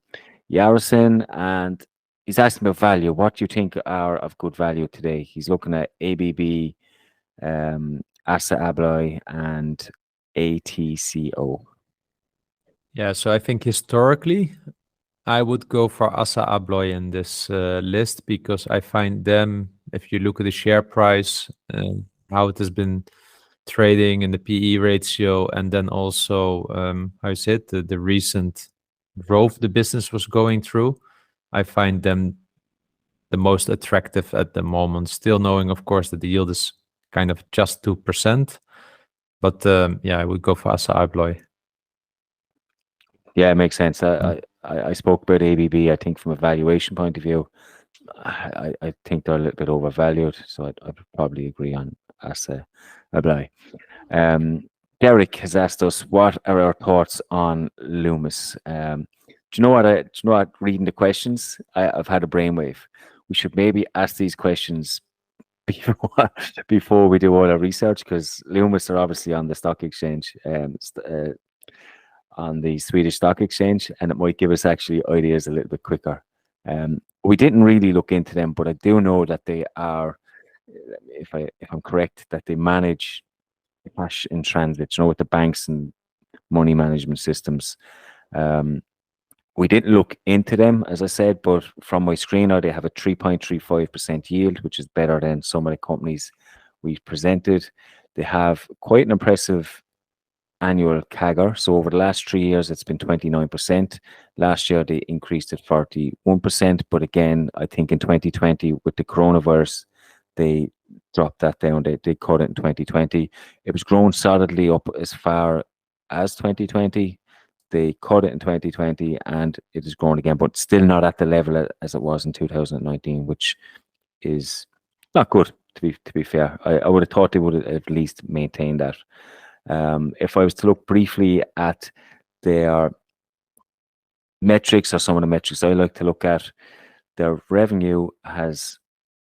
S1: Yarosin, and he's asking about value. What do you think are of good value today? He's looking at ABB, ASSA-A.B.ST, and ATCO?
S2: Yeah, so I think historically, I would go for ASSA ABLOY in this list because I find them, if you look at the share price, how it has been trading in the PE ratio, and then also, how is it, the recent growth the business was going through, I find them the most attractive at the moment. Still knowing, of course, that the yield is kind of just 2%. But yeah, I would go for ASSA ABLOY.
S1: Yeah, it makes sense. I spoke about ABB. I think from a valuation point of view, I think they're a little bit overvalued. So I'd probably agree on ASSA-ABLOY. Derek has asked us, what are our thoughts on Loomis? Do you know what? Do you know what? Reading the questions, I've had a brainwave. We should maybe ask these questions before we do all our research, because Loomis are obviously on the stock exchange, on the Swedish stock exchange, and it might give us actually ideas a little bit quicker. We didn't really look into them, but I do know that they are, if I'm correct, that they manage cash in transit, with the banks and money management systems. We didn't look into them, as I said, but from my screen now, they have a 3.35% yield, which is better than some of the companies we've presented. They have quite an impressive annual CAGR. So over the last 3 years, it's been 29%. Last year, they increased it 41%. But again, I think in 2020, with the coronavirus, they dropped that down. They cut it in 2020. It was growing solidly up as far as 2020. They cut it in 2020, and it is growing again, but still not at the level as it was in 2019, which is not good, to be fair. I would have thought they would have at least maintained that. If I was to look briefly at their metrics, or some of the metrics I like to look at, their revenue has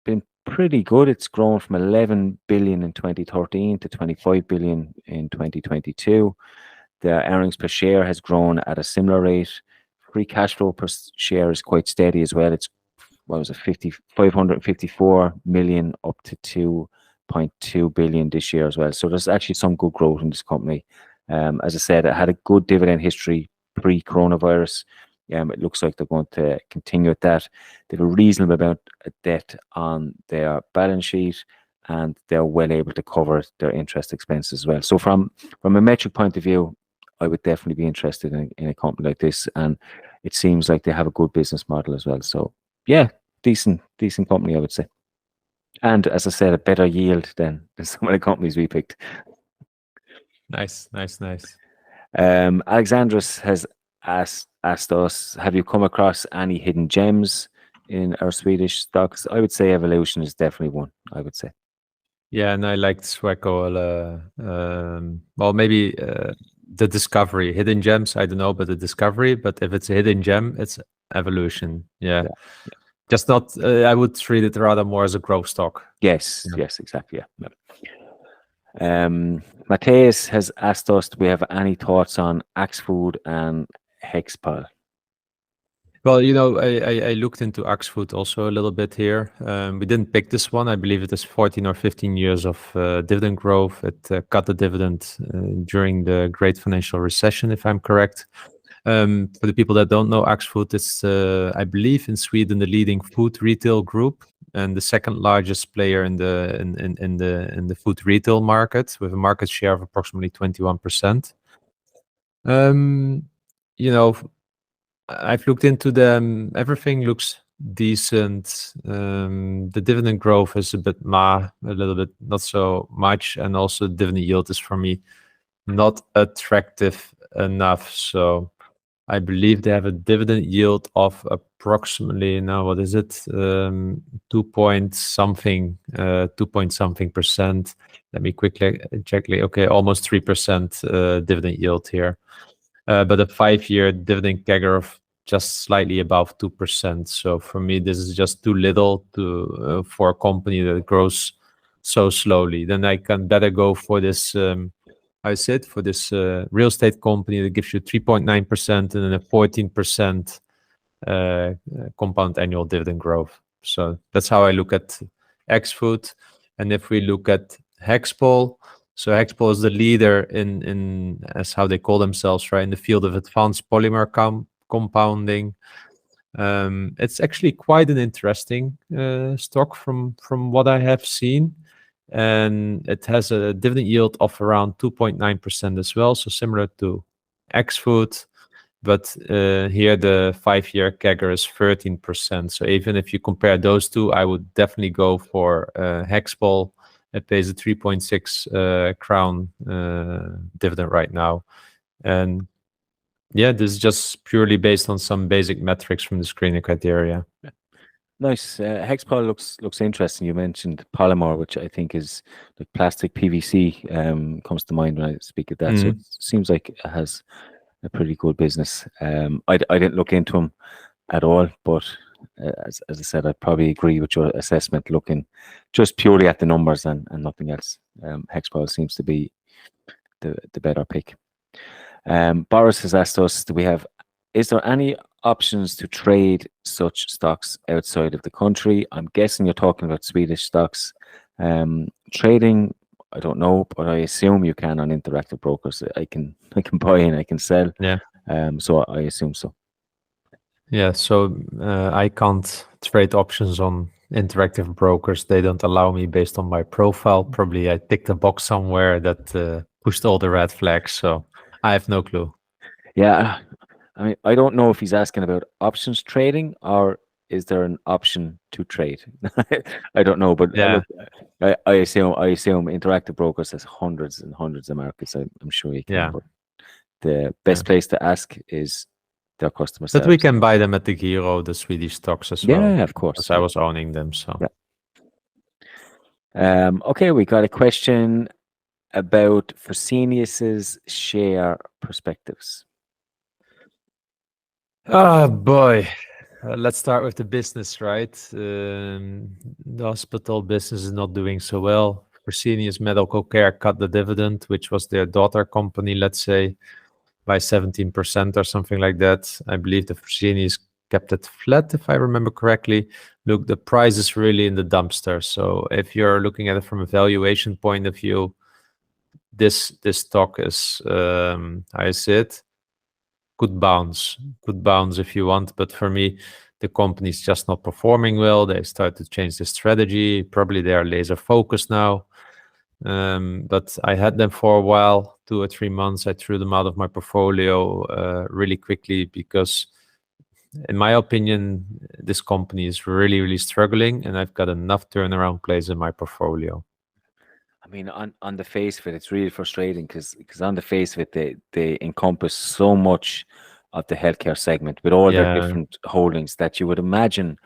S1: been pretty good. It's grown from 11 billion in 2013 to 25 billion in 2022. The earnings per share has grown at a similar rate. Free cash flow per share is quite steady as well. It's, what was it, 554 million up to 2.2 billion this year as well. So there's actually some good growth in this company. As I said, it had a good dividend history pre-coronavirus. It looks like they're going to continue at that. They have a reasonable amount of debt on their balance sheet, and they're well able to cover their interest expenses as well. So from a metric point of view, I would definitely be interested in a company like this, and it seems like they have a good business model as well. So yeah, decent company, I would say. And as I said, a better yield than some of the companies we picked.
S2: Nice.
S1: Alexandros has asked us, have you come across any hidden gems in our Swedish stocks? I would say Evolution is definitely one, I would say.
S2: Yeah, and I liked SWEC-O. Well, maybe the Discovery. Hidden gems, I don't know, but the Discovery. But if it's a hidden gem, it's Evolution. Yeah. Just not, I would treat it rather more as a growth stock.
S1: Yes, exactly. Yeah. Matthias has asked us, do we have any thoughts on AXFO and HPOL?
S2: Well, I looked into AXFO also a little bit here. We didn't pick this one. I believe it is 14 or 15 years of dividend growth. It cut the dividend during the great financial recession, if I'm correct. For the people that don't know, AXFO is, I believe, in Sweden, the leading food retail group and the second largest player in the food retail market, with a market share of approximately 21%. I've looked into them. Everything looks decent. The dividend growth is a little bit, not so much, and also dividend yield is, for me, not attractive enough. So I believe they have a dividend yield of approximately, now what is it, 2.something%. Let me quickly check. Okay, almost 3% dividend yield here. But a 5-year dividend CAGR of just slightly above 2%. So for me, this is just too little for a company that grows so slowly. Then I can better go for this, for this real estate company that gives you 3.9% and then a 14% compound annual dividend growth. So that's how I look at AXFO. And if we look at HPOL, So HPOL is the leader in as how they call themselves, right, in the field of advanced polymer compounding. It's actually quite an interesting stock from what I have seen, and it has a dividend yield of around 2.9% as well, so similar to X-Food. But here the 5-year CAGR is 13%. So even if you compare those two, I would definitely go for HPOL. It pays a 3.6 crown dividend right now. And yeah, this is just purely based on some basic metrics from the screening criteria.
S1: Nice. HPOL looks interesting. You mentioned polymer, which I think is like plastic PVC. Comes to mind when I speak of that. So it seems like it has a pretty good business. I didn't look into them at all, but as I said, I probably agree with your assessment. Looking just purely at the numbers and nothing else, HPOL seems to be the better pick. Boris has asked us, is there any options to trade such stocks outside of the country? I'm guessing you're talking about Swedish stocks. Trading, I don't know, but I assume you can on Interactive Brokers. I can buy and I can sell.
S2: Yeah.
S1: So I assume so.
S2: Yeah. So I can't trade options on Interactive Brokers. They don't allow me based on my profile. Probably I ticked a box somewhere that pushed all the red flags. So I have no clue.
S1: Yeah. I mean, I don't know if he's asking about options trading or is there an option to trade? I don't know, but
S2: Yeah.
S1: Look, I assume Interactive Brokers has hundreds and hundreds of markets. I'm sure you can.
S2: Yeah.
S1: But the best place to ask is their customer service.
S2: But we can buy them at the Giro, the Swedish stocks as well.
S1: Yeah, of course.
S2: Because I was owning them. So.
S1: Yeah. Okay, we got a question about Fresenius's share perspectives.
S2: Oh boy. Let's start with the business, right? The hospital business is not doing so well. Fresenius Medical Care cut the dividend, which was their daughter company, let's say, by 17% or something like that. I believe the Fresenius kept it flat, if I remember correctly. Look, the price is really in the dumpster. So if you're looking at it from a valuation point of view, this stock is, I said, could bounce if you want, but for me the company is just not performing well. They start to change the strategy. Probably they are laser focused now, but I had them for a while, 2 or 3 months. I threw them out of my portfolio really quickly because in my opinion this company is really struggling and I've got enough turnaround plays in my portfolio.
S1: I mean, on the face of it, it's really frustrating because on the face of it, they encompass so much of the healthcare segment with all their different holdings that you would imagine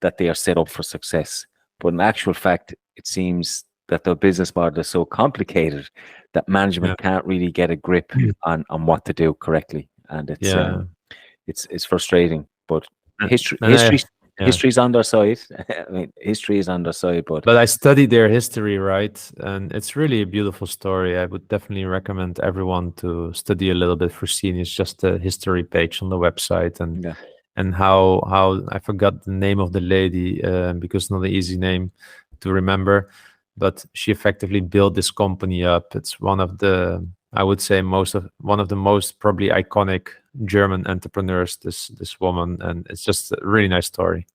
S1: that they are set up for success. But in actual fact, it seems that their business model is so complicated that management can't really get a grip on what to do correctly, and it's frustrating. But history's on their side. I mean, history is on their side, but
S2: I studied their history, right? And it's really a beautiful story. I would definitely recommend everyone to study a little bit for Fresenius, just the history page on the website, and how I forgot the name of the lady because it's not an easy name to remember, but she effectively built this company up. It's one of the, I would say, one of the most probably iconic German entrepreneurs, this woman, and it's just a really nice story.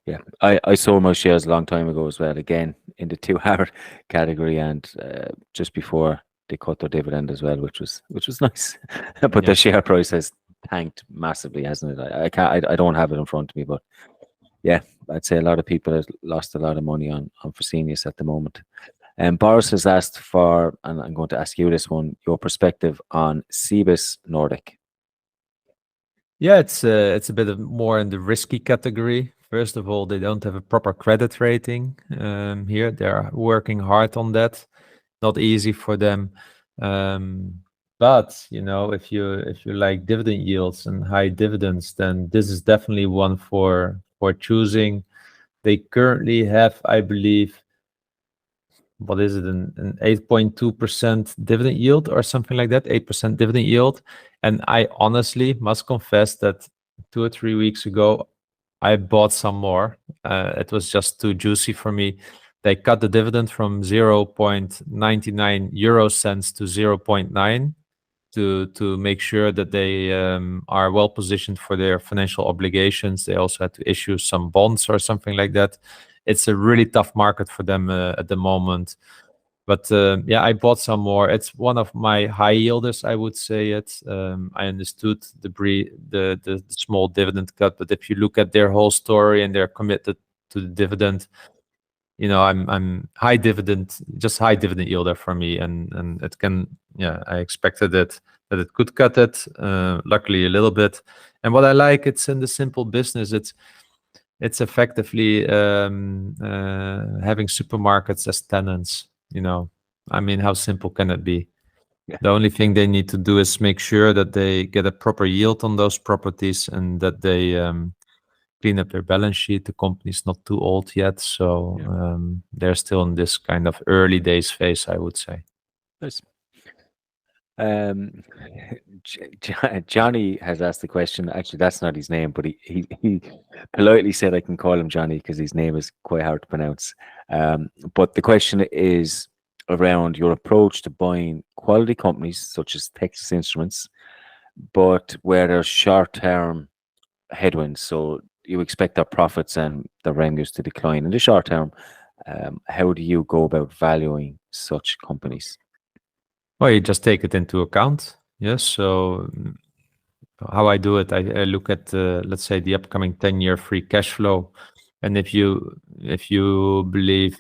S1: Yeah, I sold my shares a long time ago as well, again in the 2-hour category, and just before they cut their dividend as well, which was nice. But the share price has tanked massively, hasn't it? I don't have it in front of me, but yeah, I'd say a lot of people have lost a lot of money on Fresenius at the moment. And Boris has asked for, and I'm going to ask you this one, your perspective on CIBUS Nordic.
S2: Yeah, it's a bit more in the risky category. First of all, they don't have a proper credit rating here. They're working hard on that. Not easy for them. But you know, if you like dividend yields and high dividends, then this is definitely one for choosing. They currently have, I believe, what is it, an 8.2% dividend yield or something like that, 8% dividend yield. And I honestly must confess that 2 or 3 weeks ago, I bought some more. It was just too juicy for me. They cut the dividend from 0.99 euro cents to 0.9 to make sure that they are well positioned for their financial obligations. They also had to issue some bonds or something like that. It's a really tough market for them at the moment. But yeah, I bought some more. It's one of my high yielders, I would say it. I understood the small dividend cut, but if you look at their whole story and they're committed to the dividend, you know, I'm high dividend yielder for me, and it can, yeah, I expected it that it could cut it. Luckily, a little bit. And what I like, it's in the simple business. It's effectively having supermarkets as tenants. You know, I mean, how simple can it be?
S1: Yeah.
S2: The only thing they need to do is make sure that they get a proper yield on those properties and that they clean up their balance sheet. The company's not too old yet, so they're still in this kind of early days phase, I would say.
S1: Nice. Johnny has asked the question. Actually, that's not his name, but he politely said I can call him Johnny because his name is quite hard to pronounce. But the question is around your approach to buying quality companies such as Texas Instruments, but where there's short-term headwinds. So you expect their profits and their revenues to decline in the short term. How do you go about valuing such companies?
S2: Well, you just take it into account. Yes. So how I do it, I look at let's say the upcoming 10-year free cash flow, and if you believe,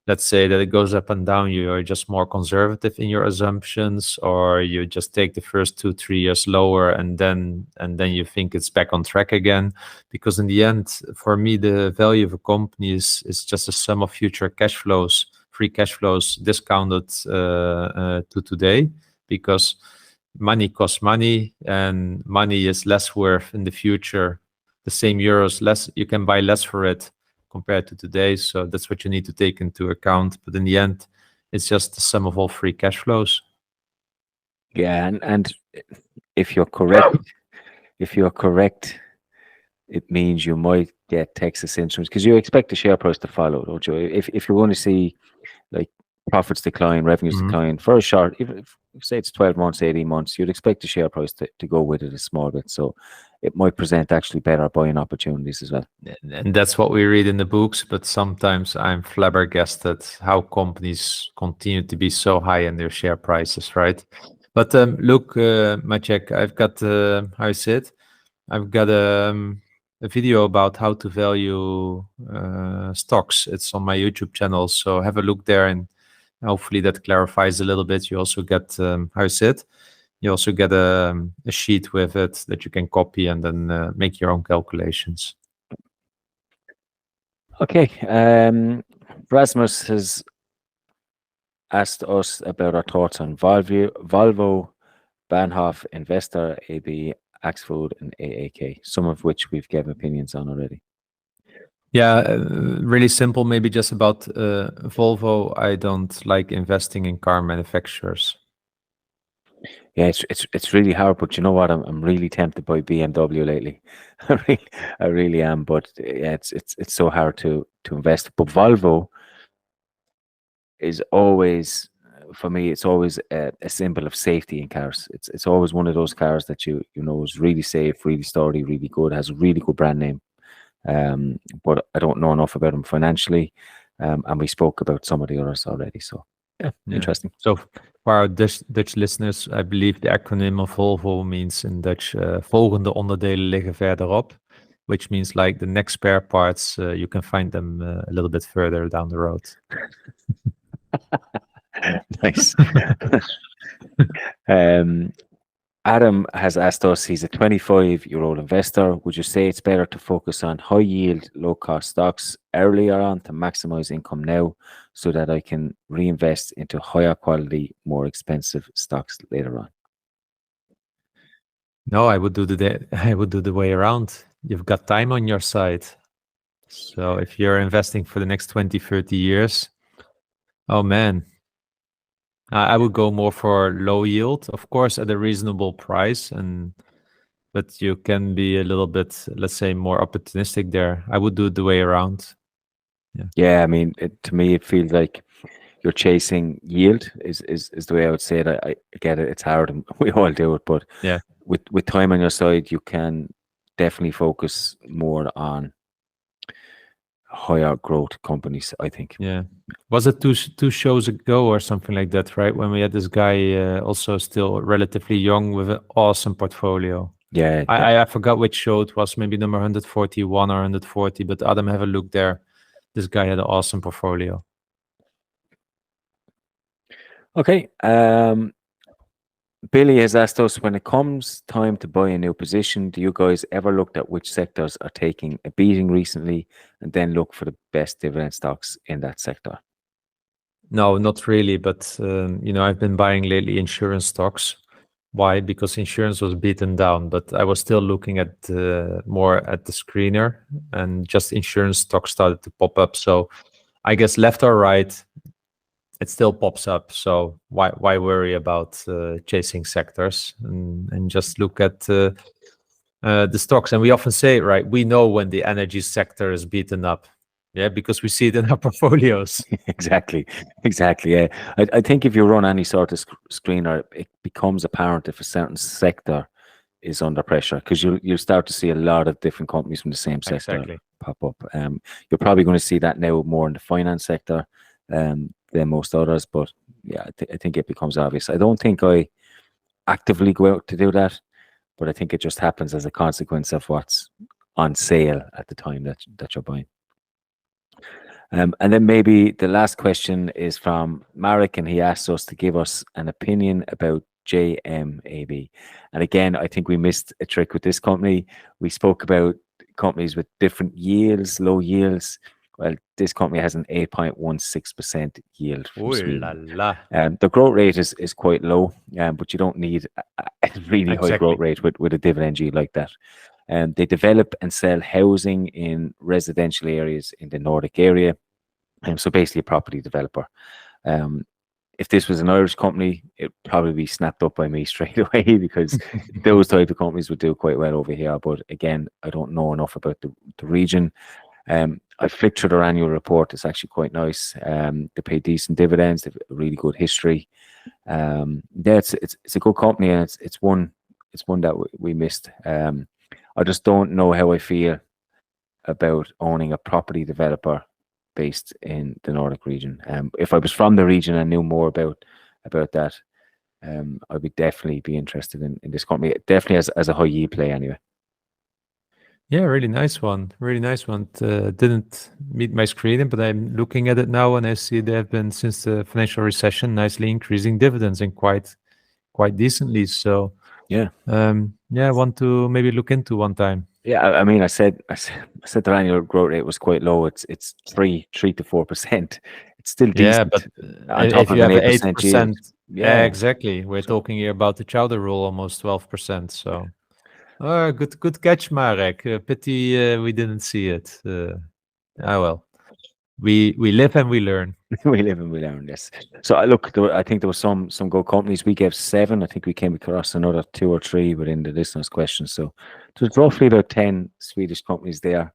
S2: let's say, that it goes up and down, you are just more conservative in your assumptions, or you just take the first 2-3 years lower and then you think it's back on track again. Because in the end, for me, the value of a company is just a sum of future cash flows, free cash flows discounted to today, because money costs money and money is less worth in the future. The same euros, less, you can buy less for it compared to today. So that's what you need to take into account. But in the end, it's just the sum of all free cash flows.
S1: Yeah, and if you're correct, it means you might get Texas Instruments because you expect the share price to follow, don't you? If you're going to see like profits decline, revenues decline for a short, if say it's 12 months, 18 months, you'd expect the share price to go with it a small bit. So it might present actually better buying opportunities as well.
S2: And that's what we read in the books, but sometimes I'm flabbergasted how companies continue to be so high in their share prices, right? But look, Maciek, I've got, how I say it, I've got a video about how to value stocks. It's on my YouTube channel, so have a look there, and hopefully that clarifies a little bit. You also get, how I say it, you also get a sheet with it that you can copy and then make your own calculations.
S1: Okay, Rasmus has asked us about our thoughts on Volvo, Bahnhof, Investor, AB, AXFO, and AAK, some of which we've given opinions on already.
S2: Yeah, really simple, maybe just about Volvo. I don't like investing in car manufacturers.
S1: Yeah, it's really hard, but you know what? I'm really tempted by BMW lately. I really am, but yeah, it's so hard to invest. But Volvo is always, for me, it's always a symbol of safety in cars. It's always one of those cars that you know is really safe, really sturdy, really good, has a really good brand name. But I don't know enough about them financially, and we spoke about some of the others already. So yeah. Interesting.
S2: So for our Dutch listeners, I believe the acronym of Volvo means in Dutch, volgende onderdelen liggen verderop, which means like the next spare parts, you can find them a little bit further down the road.
S1: Nice. Adam has asked us, he's a 25-year-old investor. Would you say it's better to focus on high yield, low cost stocks earlier on to maximize income now so that I can reinvest into higher quality, more expensive stocks later on?
S2: No, I would do the way around. You've got time on your side. So if you're investing for the next 20, 30 years, oh man, I would go more for low yield, of course, at a reasonable price, but you can be a little bit, let's say, more opportunistic there. I would do it the way around.
S1: Yeah, I mean, to me, it feels like you're chasing yield is the way I would say it. I get it. It's hard, and we all do it. But
S2: Yeah.
S1: with time on your side, you can definitely focus more on higher growth companies, I think.
S2: Yeah. Was it two shows ago or something like that, right? When we had this guy also still relatively young with an awesome portfolio.
S1: Yeah,
S2: I forgot which show it was, maybe number 141 or 140, but Adam, have a look there. This guy had an awesome portfolio.
S1: okay. Billy has asked us, when it comes time to buy a new position, do you guys ever looked at which sectors are taking a beating recently and then look for the best dividend stocks in that sector?
S2: No, not really. But, I've been buying lately insurance stocks. Why? Because insurance was beaten down, but I was still looking at more at the screener, and just insurance stocks started to pop up. So I guess left or right, it still pops up. So why worry about chasing sectors, and just look at the stocks? And we often say, right, we know when the energy sector is beaten up. Yeah, because we see it in our portfolios.
S1: Exactly. Yeah. I think if you run any sort of screener, it becomes apparent if a certain sector is under pressure, because you'll start to see a lot of different companies from the same sector pop up. You're probably going to see that now more in the finance sector than most others. But yeah, I think it becomes obvious. I don't think I actively go out to do that, but I think it just happens as a consequence of what's on sale at the time that you're buying. And then maybe the last question is from Marek, and he asks us to give us an opinion about JM.ST. And again, I think we missed a trick with this company. We spoke about companies with different yields, low yields. Well, this company has an 8.16% yield from Sweden. The growth rate is quite low, but you don't need a really high growth rate with a dividend yield like that. They develop and sell housing in residential areas in the Nordic area. So basically a property developer. If this was an Irish company, it'd probably be snapped up by me straight away, because those type of companies would do quite well over here. But again, I don't know enough about the region. I flicked through their annual report. It's actually quite nice. They pay decent dividends. They have a really good history. Yeah, it's a good company, and it's one that we missed. I just don't know how I feel about owning a property developer based in the Nordic region. If I was from the region and knew more about that, I would definitely be interested in this company. Definitely as a high yield play anyway.
S2: Yeah, really nice one. Really nice one. Didn't meet my screening, but I'm looking at it now, and I see they have been, since the financial recession, nicely increasing dividends, and quite decently. So
S1: yeah,
S2: I want to maybe look into one time.
S1: Yeah, I mean, I said their annual growth rate was quite low. It's 3 to 4%. It's still decent.
S2: Yeah, but
S1: on top
S2: if
S1: of
S2: you
S1: an
S2: have
S1: 8% yield.
S2: yeah, exactly. We're talking here about the Chowder rule, almost 12%. So, good catch, Marek. Pity we didn't see it. Well, we live and we learn.
S1: We live and we learn. Yes. So I think there was some good companies. We gave 7. I think we came across another 2 or 3 within the listeners' questions. So there's roughly about 10 Swedish companies there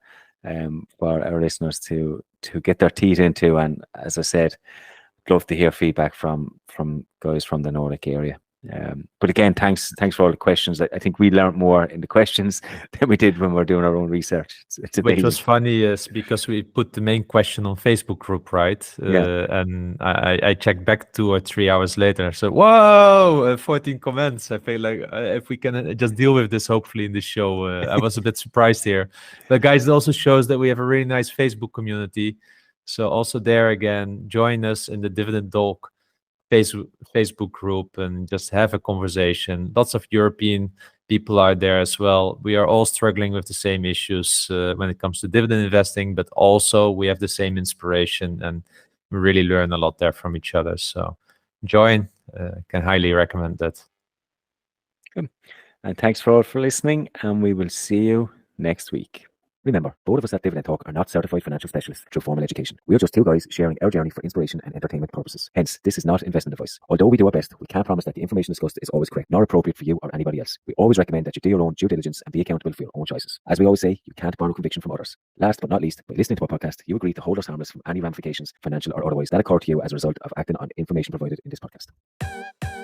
S1: for our listeners to get their teeth into. And as I said, love to hear feedback from guys from the Nordic area. But again, thanks for all the questions. I think we learned more in the questions than we did when we were doing our own research.
S2: Which was funny is because we put the main question on Facebook group, right? And I checked back 2 or 3 hours later. So, whoa, 14 comments. I feel like if we can just deal with this, hopefully in the show. I was a bit surprised here. But guys, it also shows that we have a really nice Facebook community. So also there again, join us in the Dividend Dog Facebook group and just have a conversation. Lots of European people are there as well. We are all struggling with the same issues when it comes to dividend investing, but also we have the same inspiration, and we really learn a lot there from each other. So join, can highly recommend that.
S1: Good. And thanks for all for listening, and we will see you next week. Remember, both of us at Dividend Talk are not certified financial specialists through formal education. We are just two guys sharing our journey for inspiration and entertainment purposes. Hence, this is not investment advice. Although we do our best, we can't promise that the information discussed is always correct, nor appropriate for you or anybody else. We always recommend that you do your own due diligence and be accountable for your own choices. As we always say, you can't borrow conviction from others. Last but not least, by listening to our podcast, you agree to hold us harmless from any ramifications, financial or otherwise, that occur to you as a result of acting on information provided in this podcast.